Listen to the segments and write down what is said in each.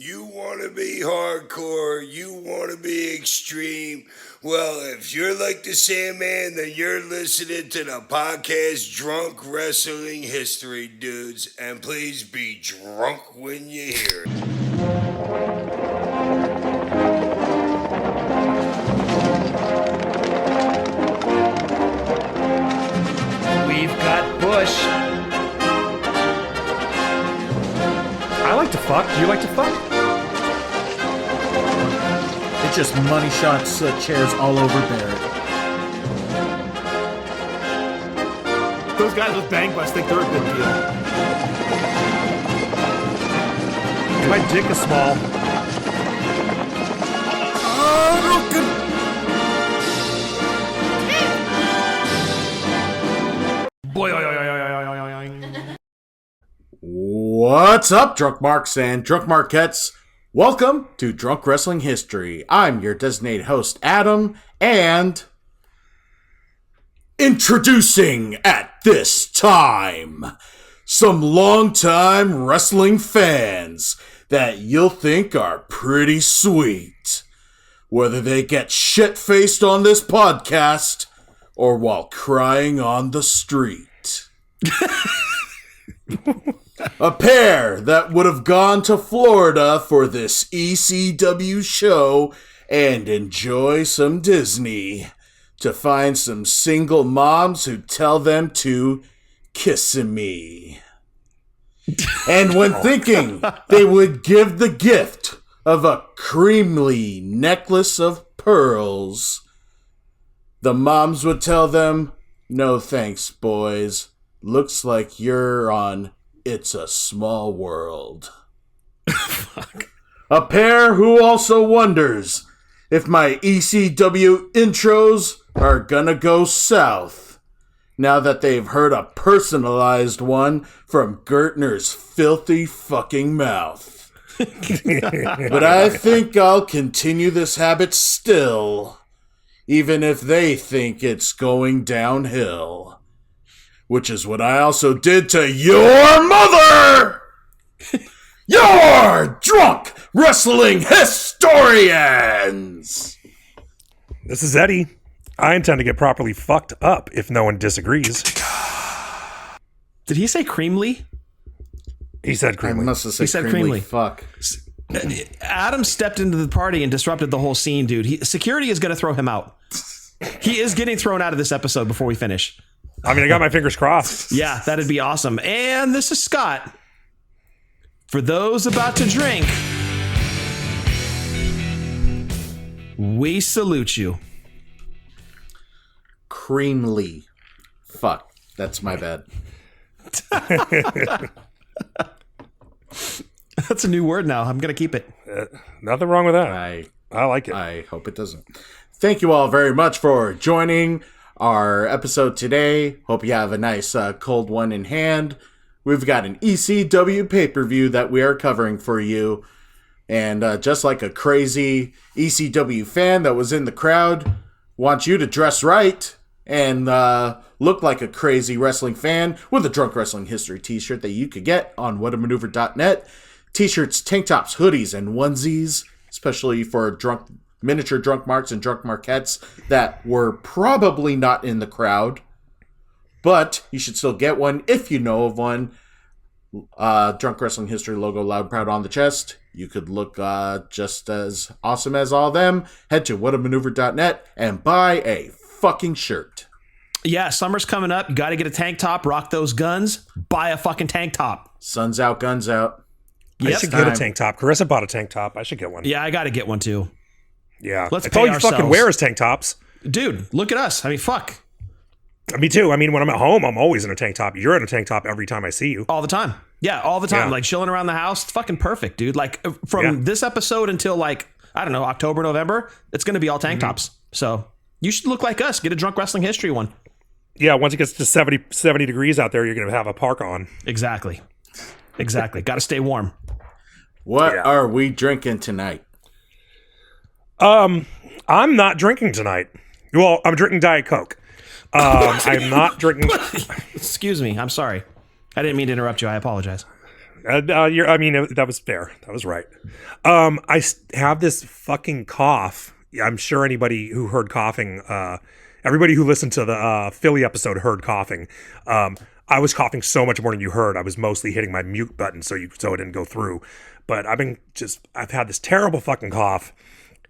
You want to be hardcore, you want to be extreme. Well, if you're like the Sandman, then you're listening to the podcast Drunk Wrestling History, dudes. And please be drunk when you hear it. We've got Bush. I like to fuck. Do you like to fuck? It's just money shots, chairs all over Barrett. Those guys with bang butts think they're a big deal. My dick is small. What's up, Drunk Marks and Drunk Marquettes? Welcome to Drunk Wrestling History. I'm your designated host, Adam, and introducing at this time some longtime wrestling fans that you'll think are pretty sweet, whether they get shit-faced on this podcast or while crying on the street. A pair that would have gone to Florida for this ECW show and enjoy some Disney to find some single moms who tell them to kiss me. And when thinking they would give the gift of a creamly necklace of pearls, the moms would tell them, "No thanks, boys. Looks like you're on It's a Small World." A pair who also wonders if my ECW intros are gonna go south now that they've heard a personalized one from Gertner's filthy fucking mouth. But I think I'll continue this habit still, even if they think it's going downhill. Which is what I also did to your mother! Your drunk wrestling historians! This is Eddie. I intend to get properly fucked up if no one disagrees. Did he say creamly? He said I creamly. must have He said said creamly. creamly. Fuck. Adam stepped into the party and disrupted the whole scene, dude. Security is going to throw him out. He is getting thrown out of this episode before we finish. I mean, I got my fingers crossed. Yeah, that'd be awesome. And this is Scott. For those about to drink, we salute you. Creamly. Fuck. That's my bad. That's a new word now. I'm going to keep it. Nothing wrong with that. I like it. I hope it doesn't. Thank you all very much for joining our episode today. Hope you have a nice cold one in hand. We've got an ECW pay-per-view that we are covering for you. And just like a crazy ECW fan that was in the crowd, want you to dress right and look like a crazy wrestling fan with a Drunk Wrestling History t-shirt that you could get on whatamaneuver.net. T-shirts, tank tops, hoodies, and onesies, especially for miniature drunk marks and drunk marquettes that were probably not in the crowd, but you should still get one if you know of one. Drunk Wrestling History logo loud proud on the chest. You could look just as awesome as all them. Head to whatamaneuver.net and buy a fucking shirt. Yeah, summer's coming up. You got to get a tank top, rock those guns, buy a fucking tank top. Sun's out, guns out. I should get a tank top. Carissa bought a tank top. I should get one. Yeah, I got to get one too. Yeah. Let's That's all pay you fucking ourselves. wear is tank tops. Dude, look at us. I mean, fuck. Me too. I mean, when I'm at home, I'm always in a tank top. You're in a tank top every time I see you. All the time. Yeah, all the time. Yeah. Like chilling around the house. It's fucking perfect, dude. Like from this episode until like, I don't know, October, November, it's going to be all tank tops. So you should look like us. Get a Drunk Wrestling History one. Yeah, once it gets to 70 degrees out there, you're going to have a parka on. Exactly. Got to stay warm. What are we drinking tonight? I'm not drinking tonight. Well, I'm drinking Diet Coke. I'm not drinking. Excuse me. I'm sorry. I didn't mean to interrupt you. I apologize. That was fair. That was right. Have this fucking cough. I'm sure anybody who heard coughing, everybody who listened to the Philly episode heard coughing. I was coughing so much more than you heard. I was mostly hitting my mute button so it didn't go through. But I've had this terrible fucking cough,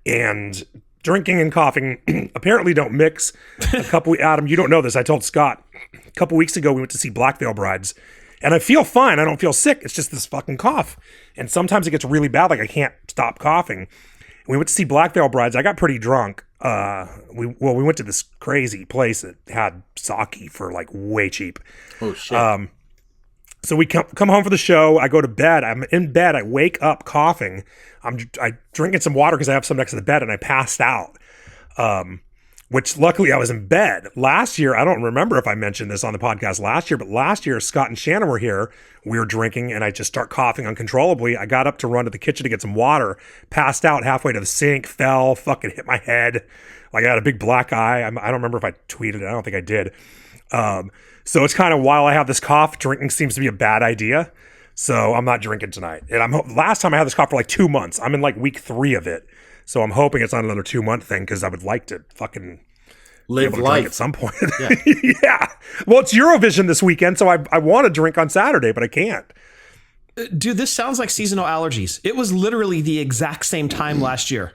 and drinking and coughing apparently don't mix. Adam, you don't know this. I told Scott a couple weeks ago we went to see Black Veil Brides, and I feel fine. I don't feel sick. It's just this fucking cough, and sometimes it gets really bad. Like I can't stop coughing. We went to see Black Veil Brides. I got pretty drunk. We went to this crazy place that had sake for like way cheap. Oh shit. So we come home for the show. I go to bed. I'm in bed. I wake up coughing. I'm drinking some water because I have some next to the bed, and I passed out. Which luckily I was in bed. Last year, I don't remember if I mentioned this on the podcast last year, but last year Scott and Shannon were here. We were drinking, and I just start coughing uncontrollably. I got up to run to the kitchen to get some water, passed out halfway to the sink, fell, fucking hit my head. Like I had a big black eye. I don't remember if I tweeted it. I don't think I did. So it's kind of, while I have this cough, drinking seems to be a bad idea. So I'm not drinking tonight. And last time I had this cough for like 2 months. I'm in like week 3 of it. So I'm hoping it's not another 2-month thing, because I would like to fucking live life at some point. Yeah. Yeah. Well, it's Eurovision this weekend, so I want to drink on Saturday, but I can't. Dude, this sounds like seasonal allergies. It was literally the exact same time last year.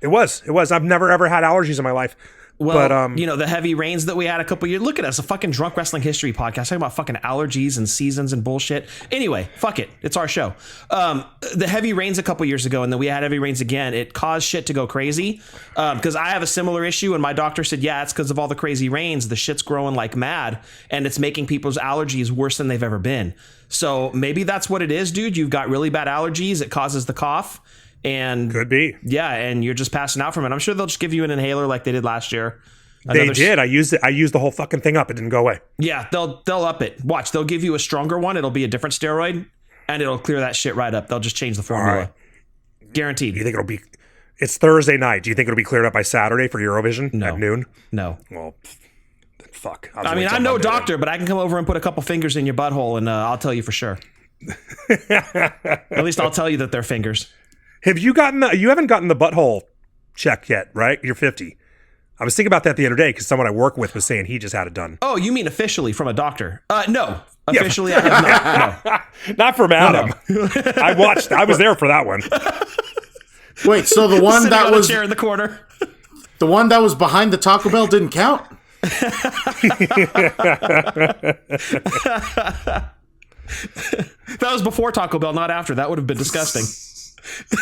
It was. I've never ever had allergies in my life. Well, but, the heavy rains that we had a couple years. Look at us, a fucking drunk wrestling history podcast talking about fucking allergies and seasons and bullshit. Anyway, fuck it. It's our show. The heavy rains a couple years ago, and then we had heavy rains again. It caused shit to go crazy. Because I have a similar issue, and my doctor said, yeah, it's because of all the crazy rains. The shit's growing like mad, and it's making people's allergies worse than they've ever been. So maybe that's what it is, dude. You've got really bad allergies. It causes the cough. And could be. Yeah, and you're just passing out from it. I'm sure they'll just give you an inhaler like they did last year. They did. I used it. I used the whole fucking thing up. It didn't go away. Yeah, they'll up it. Watch, they'll give you a stronger one. It'll be a different steroid, and it'll clear that shit right up. They'll just change the formula. Right. Guaranteed. Do you think it'll be? It's Thursday night. Do you think it'll be cleared up by Saturday for Eurovision at noon? No. Well, fuck. I'm no doctor, but I can come over and put a couple fingers in your butthole, and I'll tell you for sure. At least I'll tell you that they're fingers. Have you gotten you haven't gotten the butthole check yet, right? You're 50. I was thinking about that the other day because someone I work with was saying he just had it done. Oh, you mean officially from a doctor? No. Officially, yeah. I have not. No. Not from Adam. No. I was there for that one. Wait, so the one that was chair in the corner. The one that was behind the Taco Bell didn't count? That was before Taco Bell, not after. That would have been disgusting.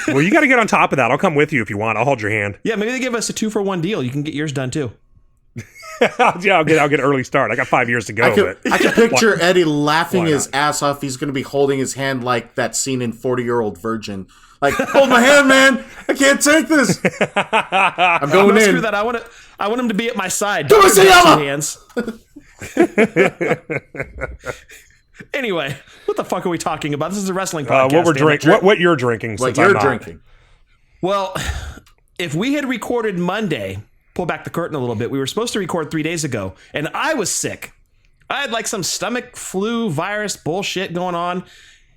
Well, you got to get on top of that. I'll come with you if you want. I'll hold your hand. Yeah, maybe they give us a 2-for-1 deal. You can get yours done too. Yeah, I'll get an early start. I got 5 years to go. I can picture Eddie laughing his ass off. He's going to be holding his hand like that scene in 40-Year-Old Virgin. Like, hold my hand, man. I can't take this. I'm going in. Screw that. I want him to be at my side. Do it, hands. Anyway, what the fuck are we talking about? This is a wrestling podcast. What we're drinking? What you're drinking? What you're drinking? Well, if we had recorded Monday, pull back the curtain a little bit. We were supposed to record 3 days ago, and I was sick. I had like some stomach flu virus bullshit going on.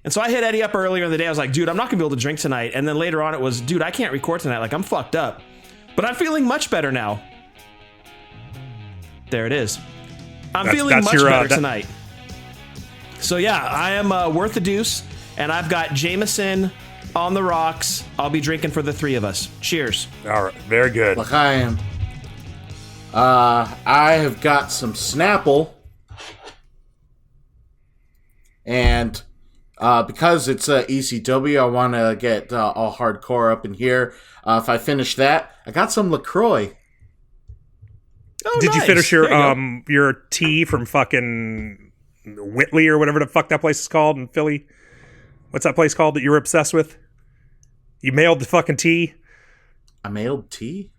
And so I hit Eddie up earlier in the day. I was like, dude, I'm not going to be able to drink tonight. And then later on it was, dude, I can't record tonight. Like, I'm fucked up. But I'm feeling much better now. There it is. I'm feeling much better tonight. So yeah, I am worth the deuce, and I've got Jameson on the rocks. I'll be drinking for the 3 of us. Cheers. All right, very good. Like I am. I have got some Snapple, and because it's ECW, I want to get all hardcore up in here. If I finish that, I got some LaCroix. Oh, Did nice. you finish your tea from fucking Whitley or whatever the fuck that place is called in Philly? What's that place called that you were obsessed with? You mailed the fucking tea? I mailed tea?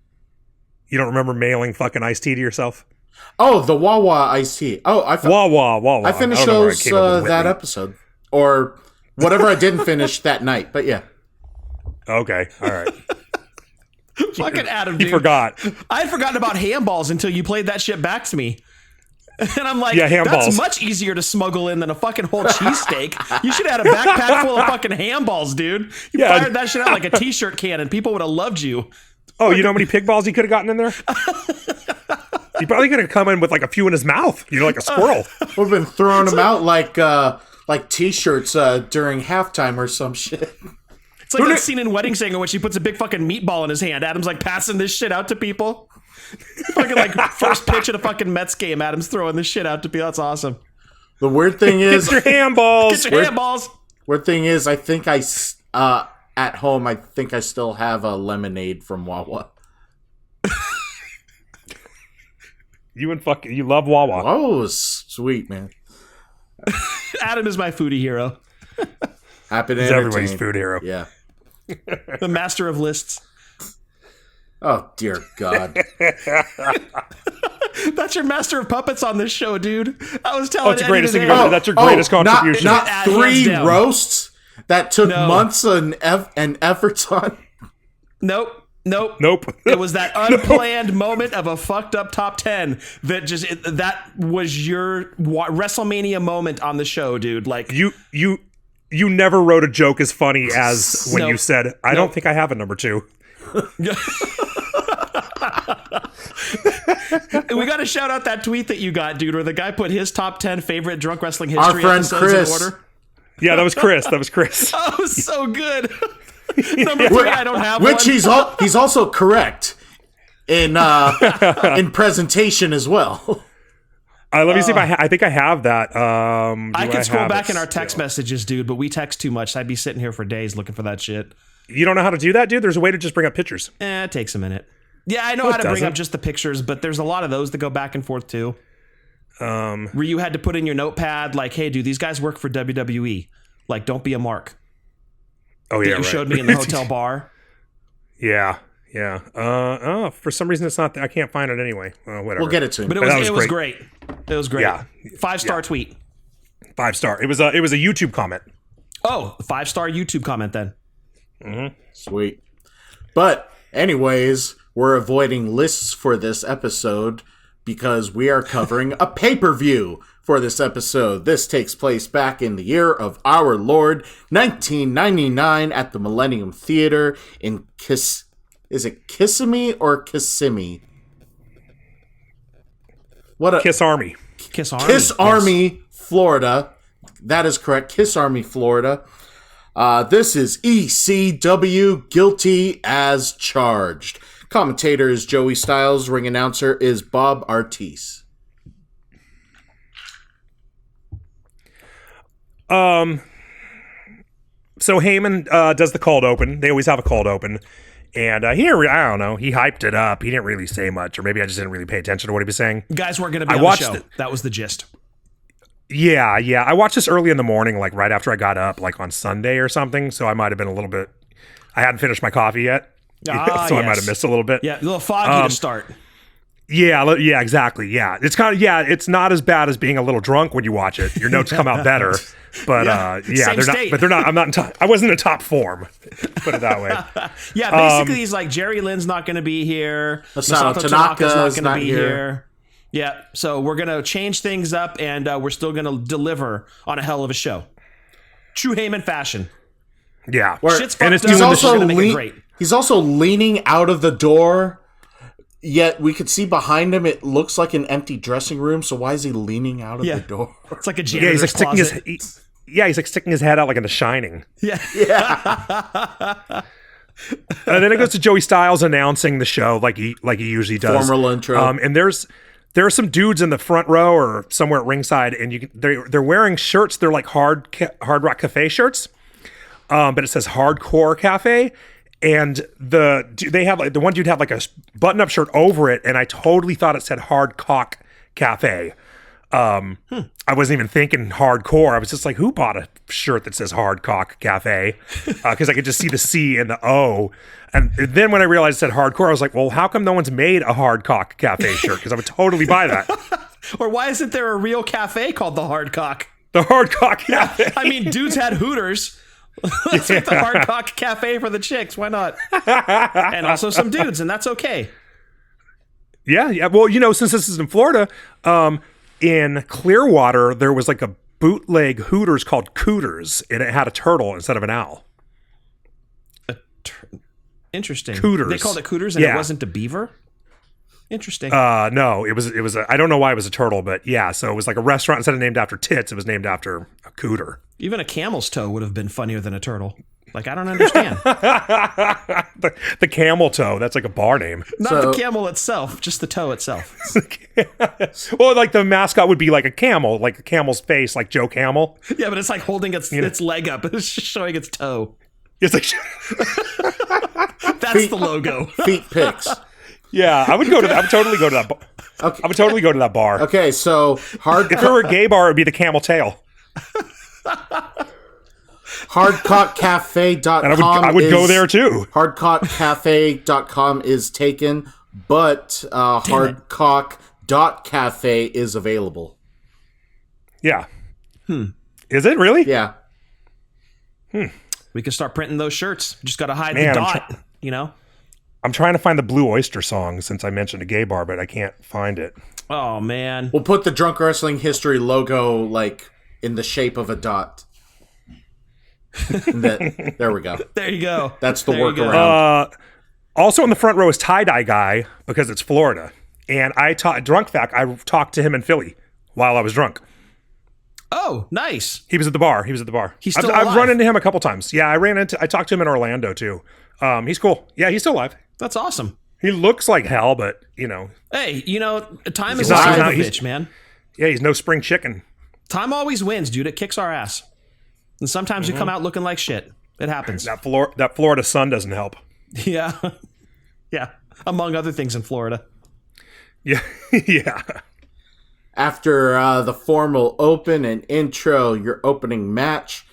You don't remember mailing fucking iced tea to yourself? Oh, the Wawa iced tea. Oh, Wawa. I finished those that episode. Or whatever I didn't finish that night, but yeah. Okay, all right. Fucking Adam, dude. He forgot. I had forgotten about handballs until you played that shit back to me. And I'm like, Yeah, ham that's balls. much easier to smuggle in than a fucking whole cheesesteak. You should have had a backpack full of fucking ham balls, dude. You fired that shit out like a t-shirt cannon. People would have loved you. Oh, you know how many pig balls he could have gotten in there? He probably could have come in with like a few in his mouth, like a squirrel. We've been throwing them out like t-shirts during halftime or some shit. It's like that scene in Wedding Singer when she puts a big fucking meatball in his hand. Adam's like passing this shit out to people. Fucking like first pitch at a fucking Mets game. Adam's throwing this shit out to people. That's awesome. The weird thing is, Get your ham balls. Get your hand balls. weird thing is, I think at home, I think I still have a lemonade from Wawa. You love Wawa. Oh, sweet, man. Adam is my foodie hero. Happy to He's everybody's entertain. food hero. Yeah. The master of lists. Oh, dear God. That's your master of puppets on this show, dude. I was telling it's the Eddie greatest thing today. about it. That's your greatest contribution. Not Hands 3 down. roasts that took No. months and efforts on. Nope. Nope. It was that unplanned moment of a fucked up top 10 that was your WrestleMania moment on the show, dude. Like You never wrote a joke as funny as when you said, I don't think I have a number 2. We got to shout out that tweet that you got, dude, where the guy put his top 10 favorite drunk wrestling history Our friend episodes Chris. in order. Yeah, that was Chris. Oh, it was so good. Number 3, I don't have Which one. he's also correct in presentation as well. Let me see if I think I have that. I could scroll have back it in our still? text messages, dude, but we text too much. I'd be sitting here for days looking for that shit. You don't know how to do that, dude? There's a way to just bring up pictures. It takes a minute. Yeah, I know No, how it to bring up doesn't. just the pictures, but there's a lot of those that go back and forth too. Where you had to put in your notepad, like, hey, dude, these guys work for WWE. Like, don't be a mark. Oh, yeah, You right. showed me in the hotel bar. Yeah. For some reason it's not there. I can't find it anyway. Whatever. We'll get it to him. But that it was was great. It was great. Yeah. 5-star tweet. 5-star. It was a YouTube comment. Oh, 5-star YouTube comment then. Sweet. But anyways, we're avoiding lists for this episode because we are covering a pay-per-view for this episode. This takes place back in the year of our Lord, 1999, at the Millennium Theater in Is it Kissimmee or Kissimmee? Kiss Army. Kiss Army. Kiss Yes. Army, Florida. That is correct. Kiss Army, Florida. This is ECW Guilty as Charged. Commentator is Joey Styles. Ring announcer is Bob Artis. So Heyman does the cold open. They always have a cold open. And I don't know. He hyped it up. He didn't really say much, or maybe I just didn't really pay attention to what he was saying. Guys weren't going to be I on the watched show. it. That was the gist. Yeah. I watched this early in the morning, like right after I got up, like on Sunday or something. So I might have been a little bit. I hadn't finished my coffee yet, so I might have missed a little bit. Yeah, a little foggy to start. Yeah, exactly. Yeah, it's kind of it's not as bad as being a little drunk when you watch it. Your notes come out better, but Same they're not. state. But they're not. I'm not in top. I wasn't in top form. Put it that way. Yeah, basically he's like, Jerry Lynn's not going to be here. Masato Masato Tanaka's Tanaka's not not going to be here. here. Yeah, so we're going to change things up, and we're still going to deliver on a hell of a show. True Heyman fashion. Yeah, Shit's and it's fucked doing up. the Also gonna make it great. He's also leaning out of the door, yet we could see behind him it looks like an empty dressing room, so why is he leaning out of the door? It's like a Yeah, he's janitor's like sticking closet. he's like sticking his head out like in The Shining. Yeah. And then it goes to Joey Styles announcing the show like he usually does. Formal intro. And there are some dudes in the front row or somewhere at ringside, and they're wearing shirts. They're like Hard Rock Cafe shirts, but it says Hardcore Cafe. And they have like the one dude had like a button up shirt over it, and I totally thought it said Hard Cock Cafe. I wasn't even thinking hardcore. I was just like, who bought a shirt that says Hard Cock Cafe? Because I could just see the C and the O. And then when I realized it said hardcore, I was like, well, how come no one's made a Hard Cock Cafe shirt? Because I would totally buy that. Or why isn't there a real cafe called the Hard Cock? The Hard Cock Cafe. I mean, dudes had Hooters. Let's make the Hard Cock Cafe for the chicks. Why not? And also some dudes, and that's okay. Yeah. Well, since this is in Florida, in Clearwater, there was like a bootleg Hooters called Cooters, and it had a turtle instead of an owl. Interesting. Cooters. They called it Cooters, and it wasn't a beaver. Interesting. No, it was I don't know why it was a turtle, but yeah. So it was like a restaurant instead of named after tits, it was named after a cooter. Even a camel's toe would have been funnier than a turtle. Like, I don't understand. the camel toe, that's like a bar name. Not the camel itself, just the toe itself. Well, like the mascot would be like a camel, like a camel's face, like Joe Camel. Yeah, but it's like holding its leg up. It's just showing its toe. It's like That's the logo. Feet pics. yeah, I would go to that. I would totally go to that. Okay. I would totally go to that bar. Okay, so If there were a gay bar, it'd be the Camel Tail. hardcockcafe.com And I would go there too. Hardcockcafe.com is taken, but hardcock.cafe is available. Yeah. Is it really? Yeah. We can start printing those shirts. Just got to hide Man, the dot, you know? I'm trying to find the Blue Oyster song since I mentioned a gay bar, but I can't find it. Oh, man. We'll put the Drunk Wrestling History logo like in the shape of a dot. There we go. There you go. That's the There you go. workaround. Also in the front row is Tie-Dye Guy because it's Florida. And Drunk Fact, I talked to him in Philly while I was drunk. Oh, nice. He was at the bar. He's still I've alive? run into him a couple times. Yeah, I talked to him in Orlando too. He's cool. Yeah, he's still alive. That's awesome. He looks like hell, but you know. Hey, time is a not- son he's of a not- he's- bitch, man. Yeah, he's no spring chicken. Time always wins, dude. It kicks our ass. And sometimes you come out looking like shit. It happens. That Florida sun doesn't help. Yeah. Yeah. Among other things in Florida. Yeah, yeah. After the formal open and intro, your opening match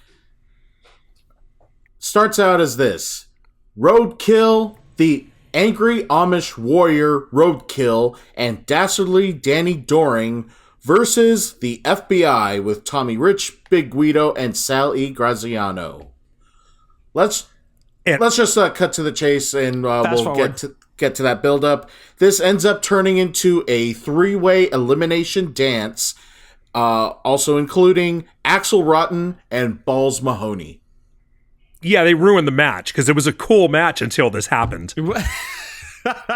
starts out as this. Roadkill, the angry Amish warrior Roadkill, and dastardly Danny Doring versus the FBI with Tommy Rich, Big Guido, and Sal E. Graziano. Let's just cut to the chase, and we'll forward. get to that build-up. This ends up turning into a three-way elimination dance, also including Axel Rotten and Balls Mahoney. Yeah, they ruined the match because it was a cool match until this happened.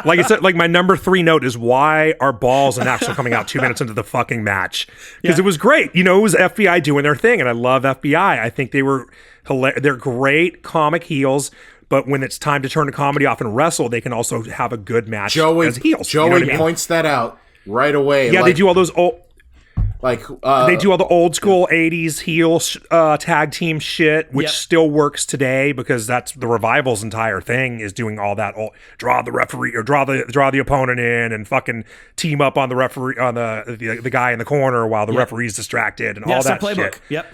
Like I said, like my number 3 note is why are Balls and Axel coming out 2 minutes into the fucking match? Because it was great. You know, it was FBI doing their thing, and I love FBI. I think they're great comic heels, but when it's time to turn the comedy off and wrestle, they can also have a good match as heels. Joey you know what I mean? points that out right away. Yeah, they do all those old. They do all the old school 80s heel tag team shit, which still works today because that's the Revival's entire thing is doing all that. Draw the referee or draw the opponent in and fucking team up on the referee on the guy in the corner while the referee's distracted and all that playbook. shit. Yep.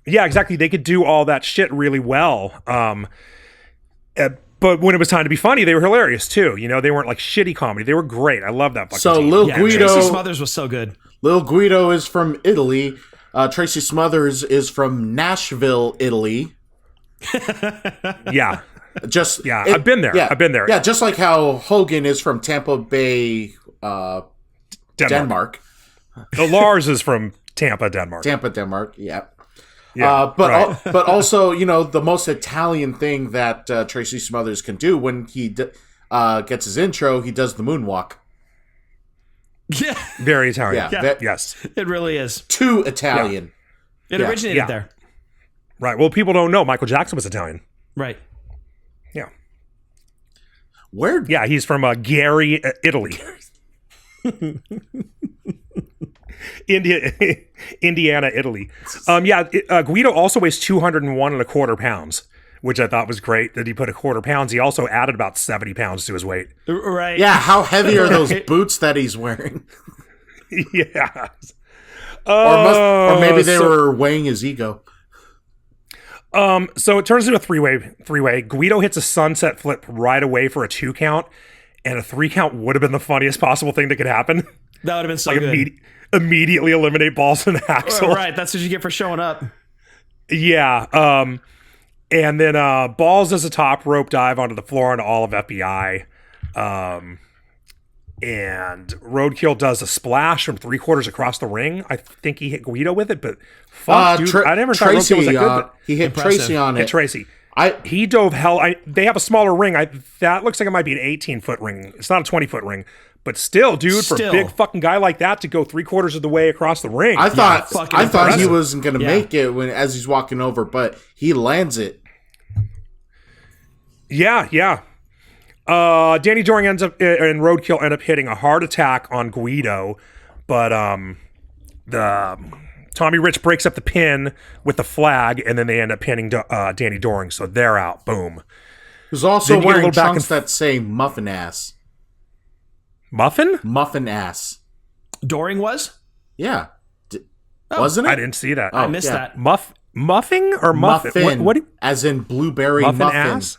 Yeah, exactly. They could do all that shit really well. But when it was time to be funny, they were hilarious too. You know, they weren't like shitty comedy. They were great. I love that fucking team. Lil Guido, Tracy Smothers was so good. Lil Guido is from Italy. Tracy Smothers is from Nashville, Italy. Yeah. I've been there. I've been there. Yeah, just like how Hogan is from Tampa Bay, Denmark. Lars is from Tampa, Denmark. Denmark. Yeah. Yeah, but also, you know, the most Italian thing that Tracy Smothers can do when he gets his intro, he does the moonwalk. Yeah. Very Italian. Yeah. Yes. It really is. Too Italian. It originated there. Right. Well, people don't know Michael Jackson was Italian. Right. Yeah. Where? Yeah, he's from Gary, Italy. Indiana, Italy. Guido also weighs 201.25 pounds, which I thought was great that he put 1/4 pounds. He also added about 70 pounds to his weight. Right. Yeah, how heavy are those boots that he's wearing? Yeah. Or maybe they were weighing his ego. So it turns into a three-way. Guido hits a sunset flip right away for a 2 count, and a 3 count would have been the funniest possible thing that could happen. That would have been so good. Immediately eliminate Balls and Axel. Right, that's what you get for showing up. Yeah. And then Balls does a top rope dive onto the floor into all of FBI. and Roadkill does a splash from 3/4 across the ring. I think he hit Guido with it, but fuck, dude, I never thought Roadkill was that good. But he hit impressive. Tracy on it. Tracy. He dove hell. They have a smaller ring. That looks like it might be an 18-foot ring. It's not a 20-foot ring. But still, dude, for a big fucking guy like that to go 3/4 of the way across the ring. I thought he wasn't going to make it as he's walking over, but he lands it. Yeah. Danny Doring ends up and Roadkill end up hitting a hard attack on Guido, but the Tommy Rich breaks up the pin with the flag, and then they end up pinning Danny Doring, so they're out. Boom. Who's also wearing trunks that say muffin ass. Muffin? Muffin ass. Doring was? Yeah. Wasn't it? I didn't see that. I missed that. Muffing or muffin? Muffin. What as in blueberry muffin. Ass?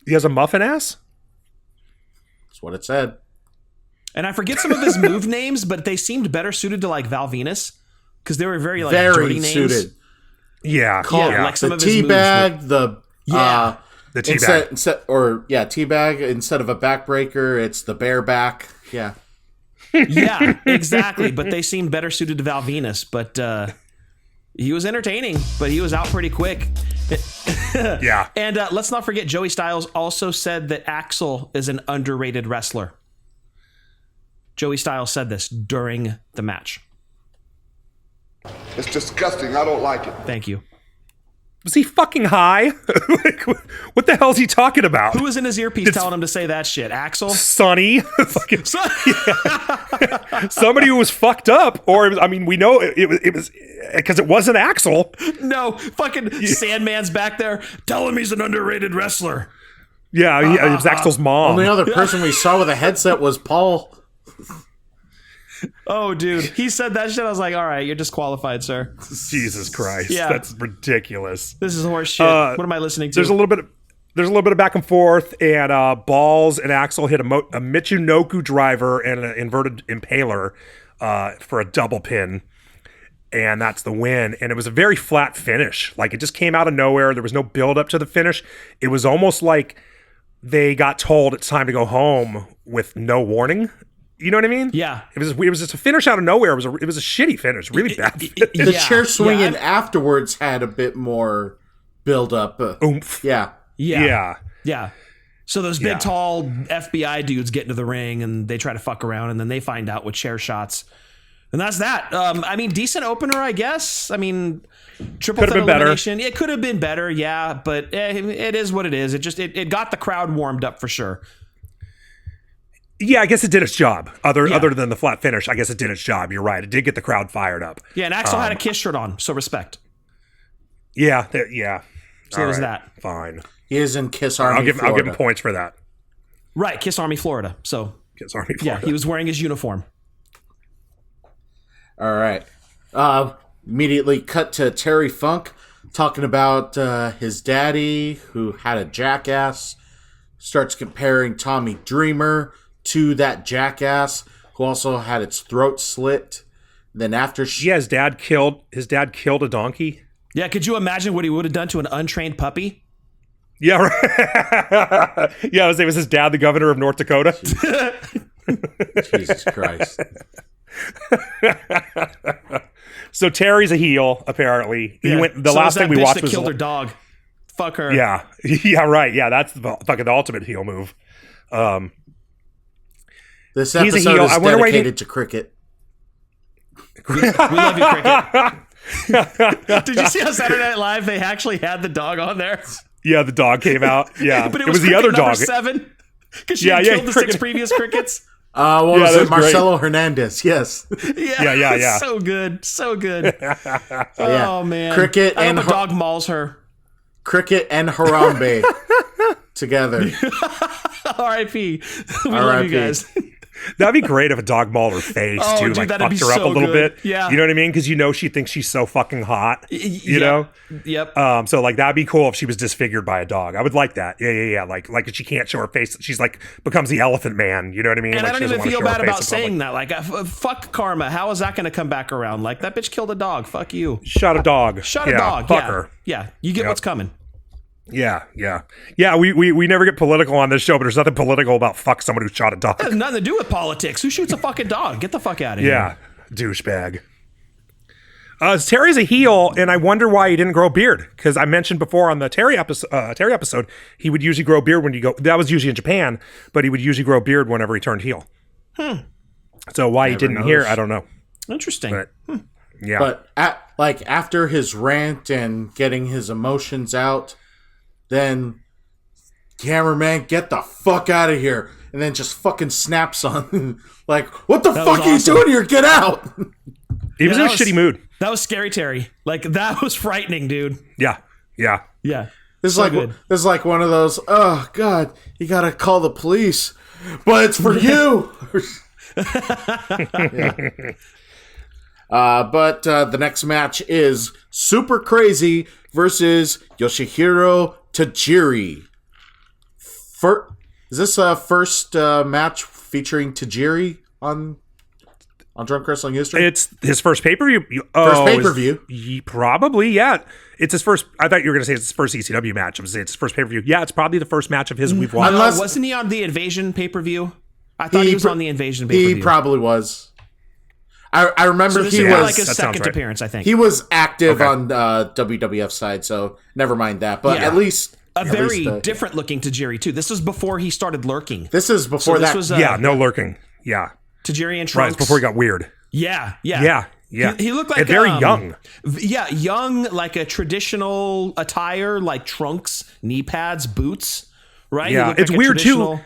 He has a muffin ass? That's what it said. And I forget some of his move names, but they seemed better suited to like Val Venus because they were very dirty names. Suited. Yeah. Like some the of his teabag, moves. the teabag. Teabag instead of a backbreaker, it's the bareback. Yeah. Yeah, exactly. But they seemed better suited to Val Venus. But he was entertaining, but he was out pretty quick. Yeah. And let's not forget, Joey Styles also said that Axel is an underrated wrestler. Joey Styles said this during the match. It's disgusting. I don't like it. Thank you. Was he fucking high? Like, what the hell is he talking about? Who was in his earpiece telling him to say that shit? Axel? Sonny. Somebody who was fucked up. Or, we know it was because it wasn't Axel. No, fucking Sandman's back there. Tell him he's an underrated wrestler. Yeah, it was Axel's mom. Only other person we saw with a headset was Paul. Oh, dude. He said that shit. I was like, all right, you're disqualified, sir. Jesus Christ. Yeah. That's ridiculous. This is horse shit. What am I listening to? There's a little bit of back and forth, and Balls and Axel hit a Michinoku driver and an inverted impaler for a double pin, and that's the win. And it was a very flat finish. Like, it just came out of nowhere. There was no build up to the finish. It was almost like they got told it's time to go home with no warning. You know what I mean? Yeah. It was just a finish out of nowhere. It was a shitty finish, really bad. The chair swinging afterwards had a bit more build up. Oomph. Yeah. So those big, tall FBI dudes get into the ring and they try to fuck around, and then they find out with chair shots. And that's that. Decent opener, I guess. Triple threat elimination. Better. It could have been better, yeah, but it is what it is. It got the crowd warmed up for sure. Yeah, I guess it did its job. Other than the flat finish, I guess it did its job. You're right. It did get the crowd fired up. Yeah, and Axel had a Kiss shirt on, so respect. Yeah. So there's that. Fine. He is in Kiss Army, I'll give him points for that. Right, Kiss Army, Florida. So Kiss Army, Florida. Yeah, he was wearing his uniform. All right. Immediately cut to Terry Funk talking about his daddy who had a jackass. Starts comparing Tommy Dreamer to that jackass who also had its throat slit. Then after his dad killed a donkey. Yeah, could you imagine what he would have done to an untrained puppy? Yeah, right. Yeah, was his dad the governor of North Dakota? Jesus Christ. So Terry's a heel, apparently. Yeah. He went. The last thing we watched was killed her dog. Fuck her. Yeah, yeah, right. Yeah, that's the ultimate heel move. This episode is dedicated to cricket. We love you, cricket. Did you see on Saturday Night Live they actually had the dog on there? Yeah, the dog came out. Yeah, but it was the other dog. 7 because she had killed the 6 previous crickets. What was it? Marcelo Hernandez. Yes. Yeah. So good. Oh man. Cricket I and hope a dog mauls her. Cricket and Harambe together. R.I.P. We love you guys. That'd be great if a dog mauled her face too, dude, like that'd fucked be her up so a little good. bit. Yeah, you know what I mean? Because she thinks she's so fucking hot. You know? Yep. So like that'd be cool if she was disfigured by a dog. I would like that. Yeah. Like if she can't show her face, she's like becomes the Elephant Man. You know what I mean? And like, I don't even feel bad about saying that. Like, fuck karma. How is that going to come back around? Like that bitch killed a dog. Fuck you. Shot a dog. A dog. Fuck her. Yeah. You get what's coming. Yeah. We never get political on this show, but there's nothing political about fuck someone who shot a dog. It has nothing to do with politics. Who shoots a fucking dog? Get the fuck out of here. Yeah, douchebag. Terry's a heel, and I wonder why he didn't grow a beard. Because I mentioned before on the Terry episode, he would usually grow a beard when you go. That was usually in Japan, but he would usually grow a beard whenever he turned heel. So why he didn't here, I don't know. Interesting. But, yeah. But after his rant and getting his emotions out, then cameraman, get the fuck out of here, and then just fucking snaps on like, what the fuck are you doing here? Get out! He was in a shitty mood. That was scary, Terry. Like, that was frightening, dude. Yeah. This is like one of those. Oh God, you gotta call the police, but it's for you. But the next match is Super Crazy versus Yoshihiro Tajiri. Is this a first match featuring Tajiri on Drunk Wrestling History? It's his first pay-per-view. First pay-per-view? Probably, yeah. It's his first. I thought you were going to say it's his first ECW match. I was saying it's his first pay-per-view. Yeah, it's probably the first match of his we've watched. Wasn't he on the Invasion pay-per-view? I thought he was on the Invasion pay-per-view. He probably was. I remember he was like his second appearance, I think. He was active on WWF side, so never mind that. But at least very different looking Tajiri too. This was before he started lurking. This is before that. Was, no lurking. Yeah. Tajiri and Trunks. Right, before he got weird. Yeah. He looked like very young. Yeah, young, like a traditional attire, like trunks, knee pads, boots. Right? Yeah, it's weird too.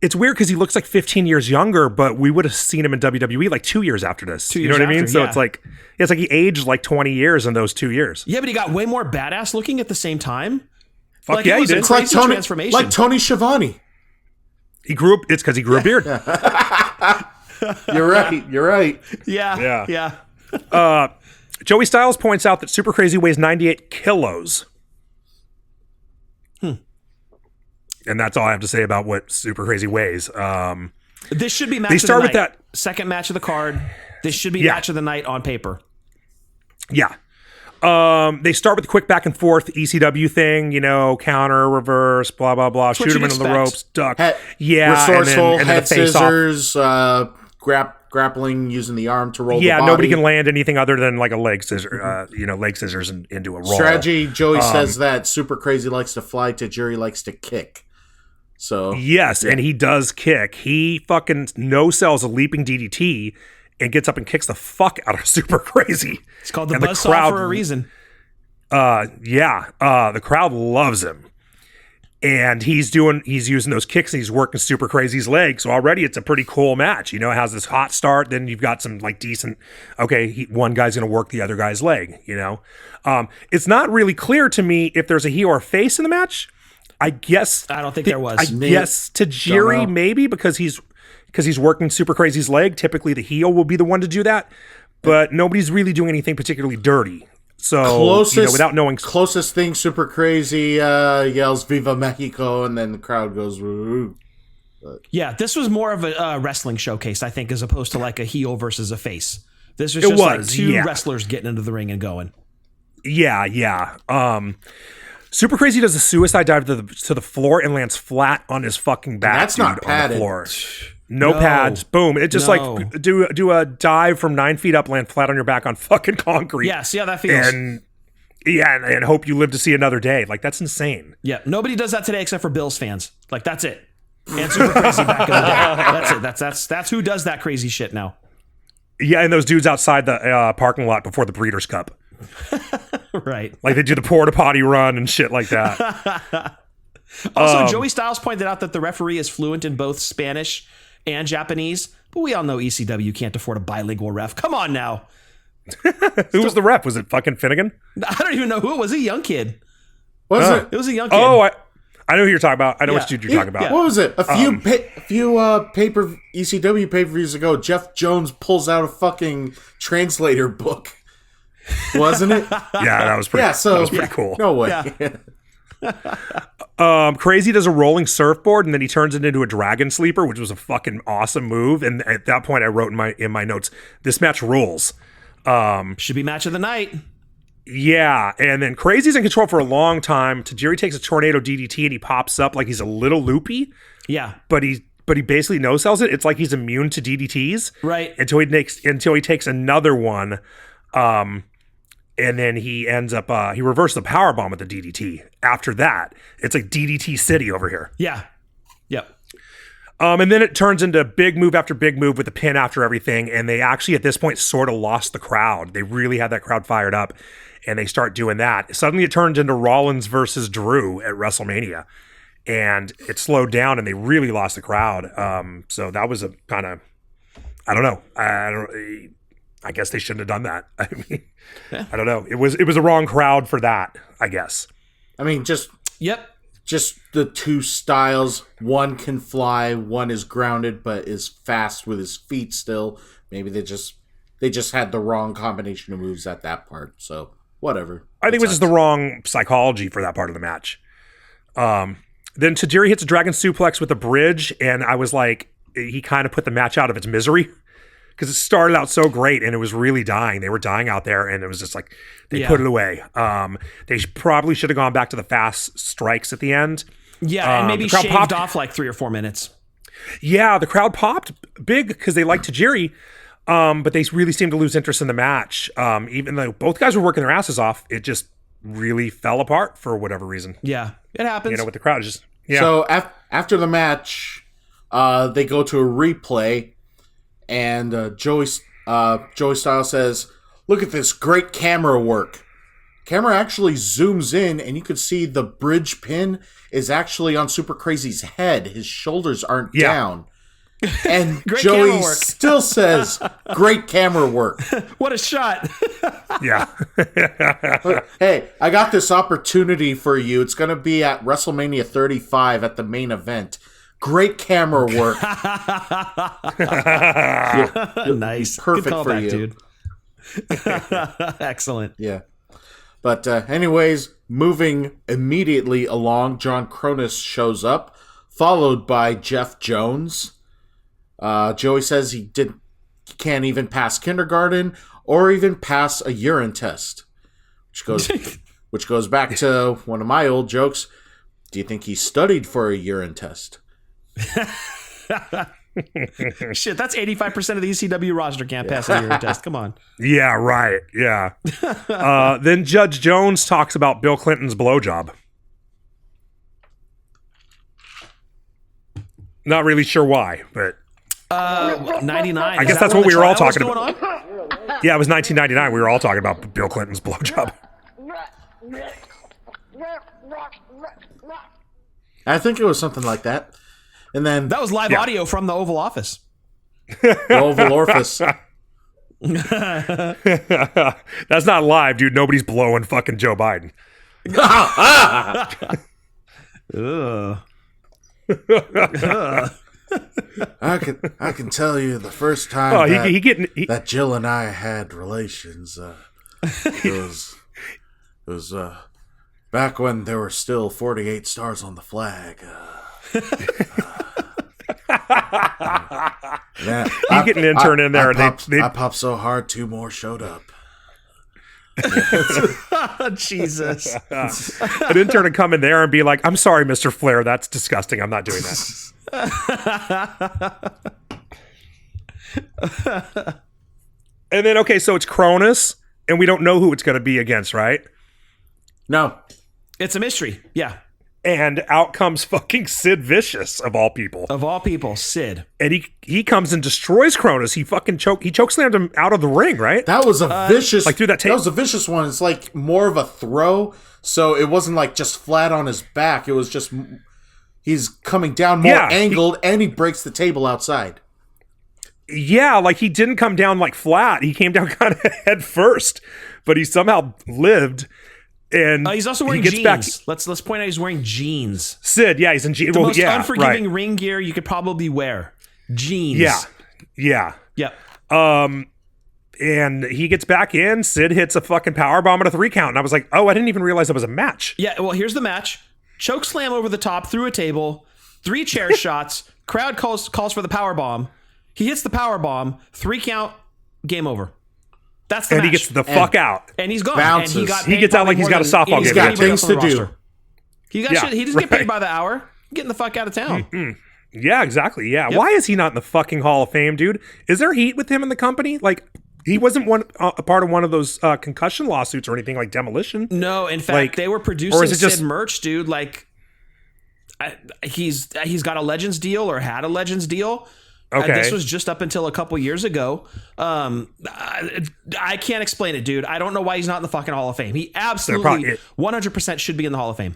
It's weird because he looks like 15 years younger, but we would have seen him in WWE like 2 years after this. You know what I mean? So it's like he aged like 20 years in those 2 years. Yeah, but he got way more badass looking at the same time. Fuck like, yeah, he did. It's like Tony Schiavone. He grew up. It's because he grew a beard. You're right. Yeah. Joey Styles points out that Super Crazy weighs 98 kilos. And that's all I have to say about what Super Crazy weighs. This should be match of the night. With that second match of the card. This should be match of the night on paper. Yeah. They start with a quick back and forth ECW thing, counter, reverse, blah, blah, blah. Shoot him into the ropes, duck. Resourceful, head scissors, grappling using the arm to roll the body. Nobody can land anything other than like a leg scissor, leg scissors into a roll. Strategy, Joey says that Super Crazy likes to fly, Tajiri likes to kick. So yes, and he does kick. He fucking no-sells a leaping DDT and gets up and kicks the fuck out of Super Crazy. It's called the buzzsaw for a reason. The crowd loves him. And he's using those kicks and he's working Super Crazy's leg. So already it's a pretty cool match. It has this hot start. Then you've got some like decent, one guy's going to work the other guy's leg, It's not really clear to me if there's a heel or face in the match. I don't think there was. I guess Tajiri maybe because he's working Super Crazy's leg. Typically the heel will be the one to do that. But nobody's really doing anything particularly dirty. So, without knowing... Closest thing, Super Crazy yells Viva Mexico, and then the crowd goes, woo. Yeah, this was more of a wrestling showcase, I think, as opposed to like a heel versus a face. This was just like two wrestlers getting into the ring and going. Yeah. Super Crazy does a suicide dive to the like lands flat on his fucking back. That's not padded. On the floor. No pads. Boom. It just like do a dive from 9 feet up, land flat on your back on fucking concrete. Yeah, see how that feels. And hope you live to see another day. Like that's insane. Yeah, nobody does that today except for Bills fans. Like that's it. And Super Crazy back in the day. That's it. That's who does that crazy shit now. Yeah, and those dudes outside the parking lot before the Breeders' Cup. Right. Like they do the porta potty run and shit like that. Also, Joey Styles pointed out that the referee is fluent in both Spanish and Japanese, but we all know ECW can't afford a bilingual ref. Come on now. Who was the ref? Was it fucking Finnegan? I don't even know who it was. A young kid. Was it? It was a young kid. Oh, I know who you're talking about. I know which dude you're talking about. What was it? A few ECW pay-per-views ago, Jeff Jones pulls out a fucking translator book. Wasn't it? Yeah, that was pretty. That was pretty cool. No way. Yeah. Crazy does a rolling surfboard and then he turns it into a dragon sleeper, which was a fucking awesome move. And at that point, I wrote in my notes, "This match rules." Should be match of the night. Yeah, and then Crazy's in control for a long time. Tajiri takes a tornado DDT and he pops up like he's a little loopy. Yeah. But he basically no-sells it. It's like he's immune to DDTs. Right. Until he takes another one. And then he ends up he reversed the powerbomb with the DDT. After that, it's like DDT City over here. Yeah. Yep. And then it turns into big move after big move with the pin after everything. And they actually, at this point, sort of lost the crowd. They really had that crowd fired up. And they start doing that. Suddenly it turns into Rollins versus Drew at WrestleMania. And it slowed down and they really lost the crowd. So that was a kind of, I don't know. I guess they shouldn't have done that. I mean, yeah. I don't know. It was a wrong crowd for that, I guess. I mean, just the two styles. One can fly, one is grounded but is fast with his feet still. Maybe they just had the wrong combination of moves at that part. So whatever. I think it was just the wrong psychology for that part of the match. Then Tajiri hits a dragon suplex with a bridge, and I was like, he kind of put the match out of its misery because it started out so great and it was really dying. They were dying out there, and it was just like they put it away. They probably should have gone back to the fast strikes at the end. Yeah, and maybe shaved off like 3 or 4 minutes. Yeah, the crowd popped big because they liked Tajiri. But they really seemed to lose interest in the match. Even though both guys were working their asses off, it just really fell apart for whatever reason. Yeah, it happens. You know, with the crowd. Just So after the match, they go to a replay, and Joey Styles says, "Look at this great camera work." Camera actually zooms in, and you could see the bridge pin is actually on Super Crazy's head. His shoulders aren't down. And Joey still says, "Great camera work." What a shot. Yeah. Hey, I got this opportunity for you. It's going to be at WrestleMania 35 at the main event. Great camera work. Nice. Perfect Good call for back, you. dude. Excellent. Yeah. But anyways, moving immediately along, John Cronus shows up, followed by Jeff Jones. Joey says he can't even pass kindergarten or even pass a urine test, which goes back to one of my old jokes. Do you think he studied for a urine test? Shit, that's 85% of the ECW roster can't pass a urine test. Come on. Yeah, right. Yeah. Then Judge Jones talks about Bill Clinton's blowjob. Not really sure why, but 99. I guess that's what we were all talking about. Yeah, it was 1999. We were all talking about Bill Clinton's blowjob. I think it was something like that. And then that was live audio from the Oval Office. The Oval Orifice. That's not live, dude. Nobody's blowing fucking Joe Biden. I can tell you the first time that Jill and I had relations. It was back when there were still 48 stars on the flag. You get an intern in there. I popped so hard, 2 more showed up. Jesus. An intern would come in there and be like, "I'm sorry, Mr. Flair, that's disgusting. I'm not doing that." And then, okay, so it's Cronus, and we don't know who it's going to be against, right? No. It's a mystery. Yeah. And out comes fucking Sid Vicious, of all people. Of all people, Sid. And he comes and destroys Cronus. He fucking chokeslammed him out of the ring, right? That was a vicious, like through that tape. That was a vicious one. It's like more of a throw, so it wasn't like just flat on his back. It was just he's coming down more angled, and he breaks the table outside. Yeah, like he didn't come down like flat. He came down kind of head first, but he somehow lived. And he's also wearing jeans. Let's point out he's wearing jeans. Sid, yeah, he's in jeans. The most unforgiving ring gear you could probably wear. Jeans. Yeah. And he gets back in. Sid hits a fucking powerbomb at a 3 count. And I was like, oh, I didn't even realize it was a match. Yeah, well, here's the match. Choke slam over the top through a table. 3 chair shots. Crowd calls for the powerbomb. He hits the powerbomb. 3 count. Game over. That's the and match. he gets the fuck out. And he's gone. Bounces. And he got He paid gets out like probably he's more got a than softball any- game. He's got anybody things else on to the do. roster. He got Yeah, shit. He doesn't get paid right. by the hour. Getting the fuck out of town. Yeah, exactly. Yeah. Yep. Why is he not in the fucking Hall of Fame, dude? Is there heat with him in the company? Like, he wasn't a part of one of those concussion lawsuits or anything like Demolition. No, in fact, Like, they were or producing is it just- Sid merch, dude. Like, he's got a Legends deal or had a Legends deal. Okay. This was just up until a couple years ago. I can't explain it, dude. I don't know why he's not in the fucking Hall of Fame. He absolutely 100% should be in the Hall of Fame.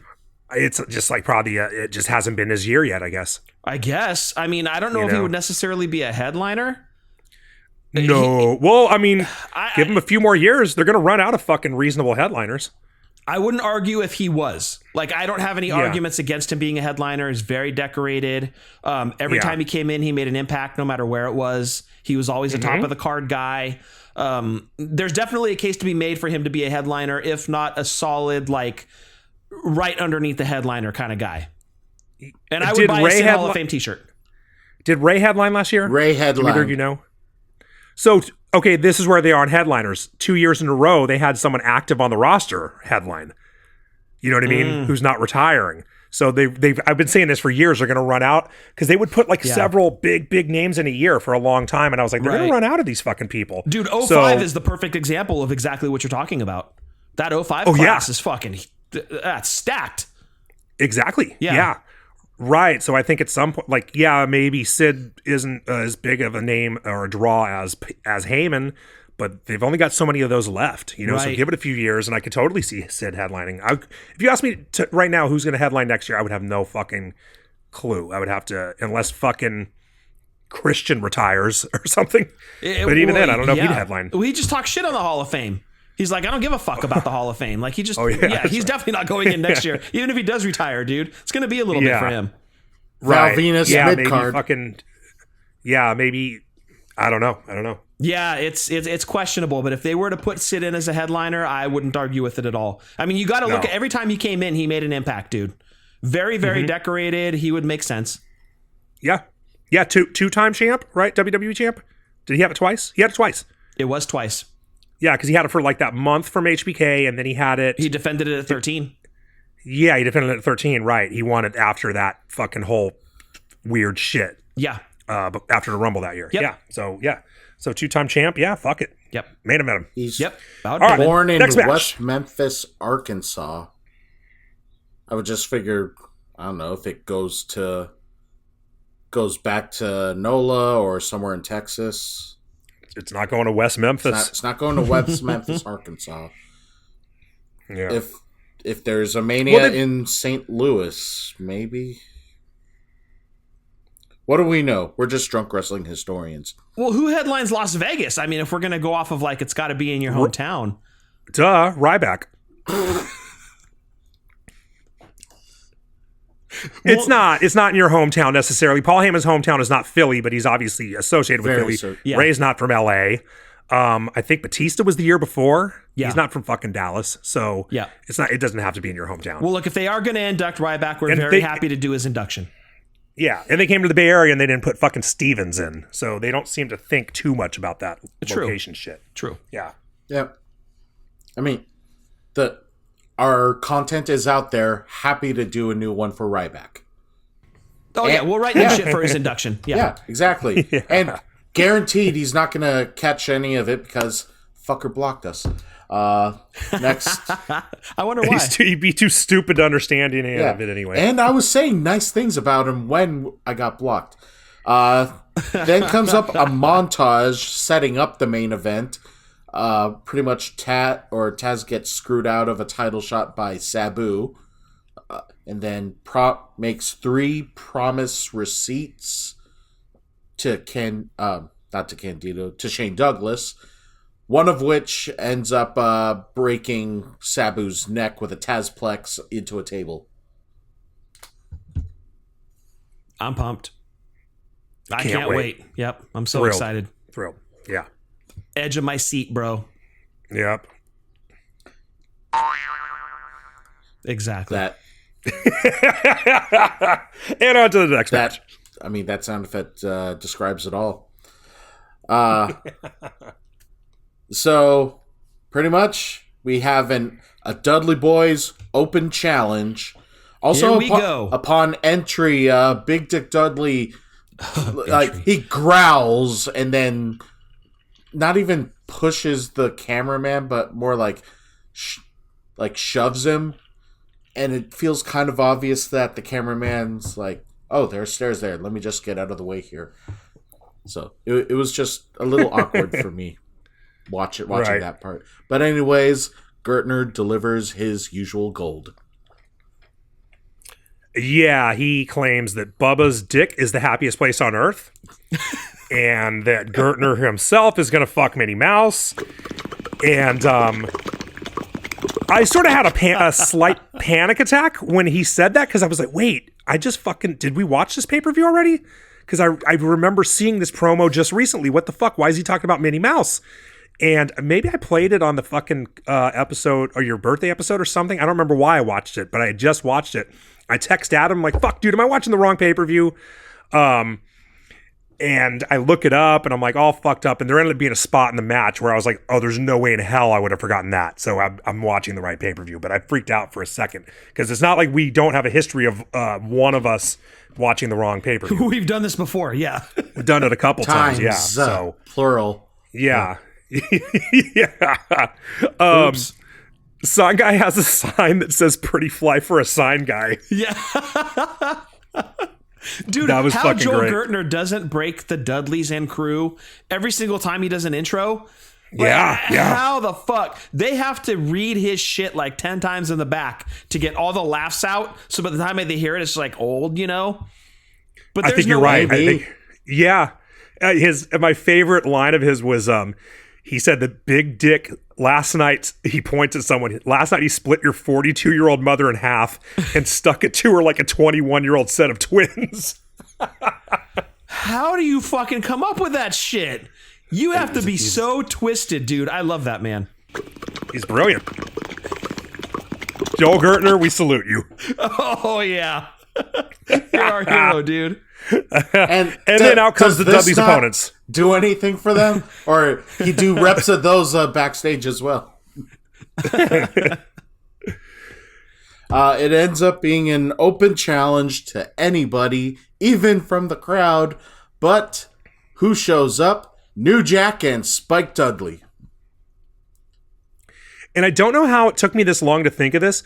It's just like probably it just hasn't been his year yet, I guess. I guess. I mean, I don't know if he would necessarily be a headliner. No. Well, I mean, give him a few more years. They're going to run out of fucking reasonable headliners. I wouldn't argue if he was. Like, I don't have any arguments against him being a headliner. He's very decorated. Every time he came in, he made an impact no matter where it was. He was always a top of the card guy. There's definitely a case to be made for him to be a headliner, if not a solid, like, right underneath the headliner kind of guy. And I would buy a Sid Hall of Fame t-shirt. Did Ray headline last year? Ray headline. Either of you know? So, okay, this is where they are on headliners. 2 years in a row, they had someone active on the roster headline. You know what I mean? Who's not retiring. So I've been saying this for years. They're going to run out because they would put like several big names in a year for a long time. And I was like, they're going to run out of these fucking people. Dude, 05 is the perfect example of exactly what you're talking about. That 05 class is fucking, that's stacked. Exactly. Yeah. Right. So I think at some point, like, maybe Sid isn't as big of a name or a draw as Heyman, but they've only got so many of those left, you know. So give it a few years, and I could totally see Sid headlining. If you ask me right now who's going to headline next year, I would have no fucking clue. I would have to, unless fucking Christian retires or something. But even then, I don't know if he'd headline. Well, he just talks shit on the Hall of Fame. He's like, I don't give a fuck about the Hall of Fame. Like, he just, he's definitely not going in next year. Even if he does retire, dude, it's going to be a little bit for him. Right. Val Venus mid-card. Maybe, I don't know. Yeah, it's questionable, but if they were to put Sid in as a headliner, I wouldn't argue with it at all. I mean, you got to look at every time he came in, he made an impact, dude. Very, very decorated. He would make sense. Yeah. Yeah, two-time champ, right? WWE champ. Did he have it twice? He had it twice. It was twice. Yeah, because he had it for like that month from HBK, and then he had it. He defended it at 13. Yeah, he defended it at 13, right. He won it after that fucking whole weird shit. Yeah. But after the Rumble that year. Yep. Yeah. So two-time champ, fuck it. Yep. Made him. He's Next born in match. West Memphis, Arkansas. I would just figure, I don't know, if it goes back to NOLA or somewhere in Texas. It's not going to West Memphis. It's not going to West Memphis, Arkansas. Yeah. If there's a Mania in St. Louis, maybe. What do we know? We're just drunk wrestling historians. Well, who headlines Las Vegas? I mean, if we're going to go off of like, it's got to be in your hometown. Duh, Ryback. It's not in your hometown necessarily. Paul Heyman's hometown is not Philly, but he's obviously associated with Philly. So, Ray's not from LA. I think Batista was the year before. Yeah. He's not from fucking Dallas. So Yeah. it doesn't have to be in your hometown. Well, look, if they are going to induct Ryback, we're very happy to do his induction. Yeah, and they came to the Bay Area and they didn't put fucking Stevens in. So they don't seem to think too much about that location shit. True. Yeah. Yep. I mean, our content is out there. Happy to do a new one for Ryback. Oh, yeah, we'll write that shit for his induction. Yeah, exactly. And guaranteed he's not going to catch any of it because fucker blocked us. Next. I wonder why. He'd be too stupid to understand any of it anyway. And I was saying nice things about him when I got blocked. Then comes up a montage setting up the main event. Pretty much Taz gets screwed out of a title shot by Sabu. And then makes 3 promise receipts to Shane Douglas. One of which ends up breaking Sabu's neck with a Tazplex into a table. I'm pumped. I can't wait. Yep. I'm so excited. Thrilled. Yeah. Edge of my seat, bro. Yep. Exactly. That And on to the next match. I mean, that sound effect describes it all. So, pretty much, we have a Dudley Boys open challenge. Also, Here we go. Upon entry, Big Dick Dudley, he growls and then not even pushes the cameraman, but more like shoves him. And it feels kind of obvious that the cameraman's like, oh, there's stairs there. Let me just get out of the way here. So it was just a little awkward for me watching that part. But anyways, Gertner delivers his usual gold. Yeah, he claims that Bubba's dick is the happiest place on earth. And that Gertner himself is going to fuck Minnie Mouse. And I sort of had a slight panic attack when he said that, because I was like, wait, did we watch this pay-per-view already? Because I remember seeing this promo just recently. What the fuck? Why is he talking about Minnie Mouse? And maybe I played it on the fucking episode, or your birthday episode or something. I don't remember why I watched it, but I had just watched it. I text Adam, like, fuck, dude, am I watching the wrong pay-per-view? And I look it up, and I'm like all fucked up. And there ended up being a spot in the match where I was like, oh, there's no way in hell I would have forgotten that. So I'm watching the right pay-per-view. But I freaked out for a second, because it's not like we don't have a history of one of us watching the wrong pay-per-view. We've done this before, yeah. We've done it a couple times, yeah. So plural. Yeah. Yeah. Sign guy has a sign that says "Pretty fly for a sign guy." Yeah. Dude, that was how Joel great. Gertner doesn't break the Dudleys and crew every single time he does an intro. Yeah. How the fuck? They have to read his shit like 10 times in the back to get all the laughs out. So by the time they hear it, it's like old, you know? But I think you're right. My favorite line of his was, he said that Big Dick last night, he points at someone, last night he split your 42-year-old mother in half and stuck it to her like a 21-year-old set of twins. How do you fucking come up with that shit? You have to be so twisted, dude. I love that man. He's brilliant. Joel Gertner, we salute you. Oh, yeah. You're our hero, dude. And then out comes the Dudley's opponents. Do anything for them? Or he do reps of those backstage as well? It ends up being an open challenge to anybody, even from the crowd. But who shows up? New Jack and Spike Dudley. And I don't know how it took me this long to think of this.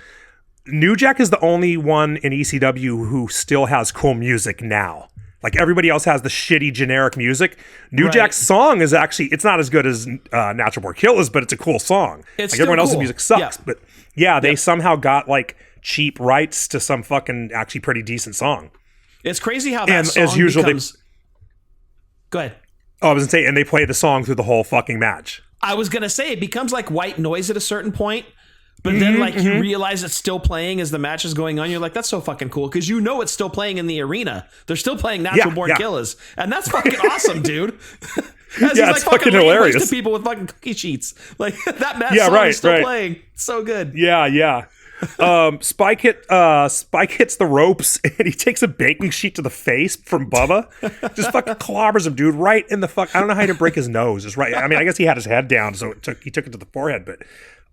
New Jack is the only one in ECW who still has cool music now. Like, everybody else has the shitty generic music. New Jack's song is actually, it's not as good as Natural Born Killers, but it's a cool song. It's like, everyone cool. else's music sucks. Yeah. But yeah, they somehow got like cheap rights to some fucking actually pretty decent song. It's crazy how that song as usual, becomes... Go ahead. Oh, I was going to say, and they play the song through the whole fucking match. I was going to say, it becomes like white noise at a certain point, but then like you realize it's still playing as the match is going on. You're like, that's so fucking cool, because you know it's still playing in the arena. They're still playing Natural Born Killers, and that's fucking awesome, dude. It's fucking hilarious. To people with fucking cookie sheets. Like, that song is still playing. It's so good. Yeah. Spike hits the ropes, and he takes a baking sheet to the face from Bubba. Just fucking clobbers him, dude, right in the fuck. I don't know how he didn't break his nose. It's right. I mean, I guess he had his head down, so he took it to the forehead. But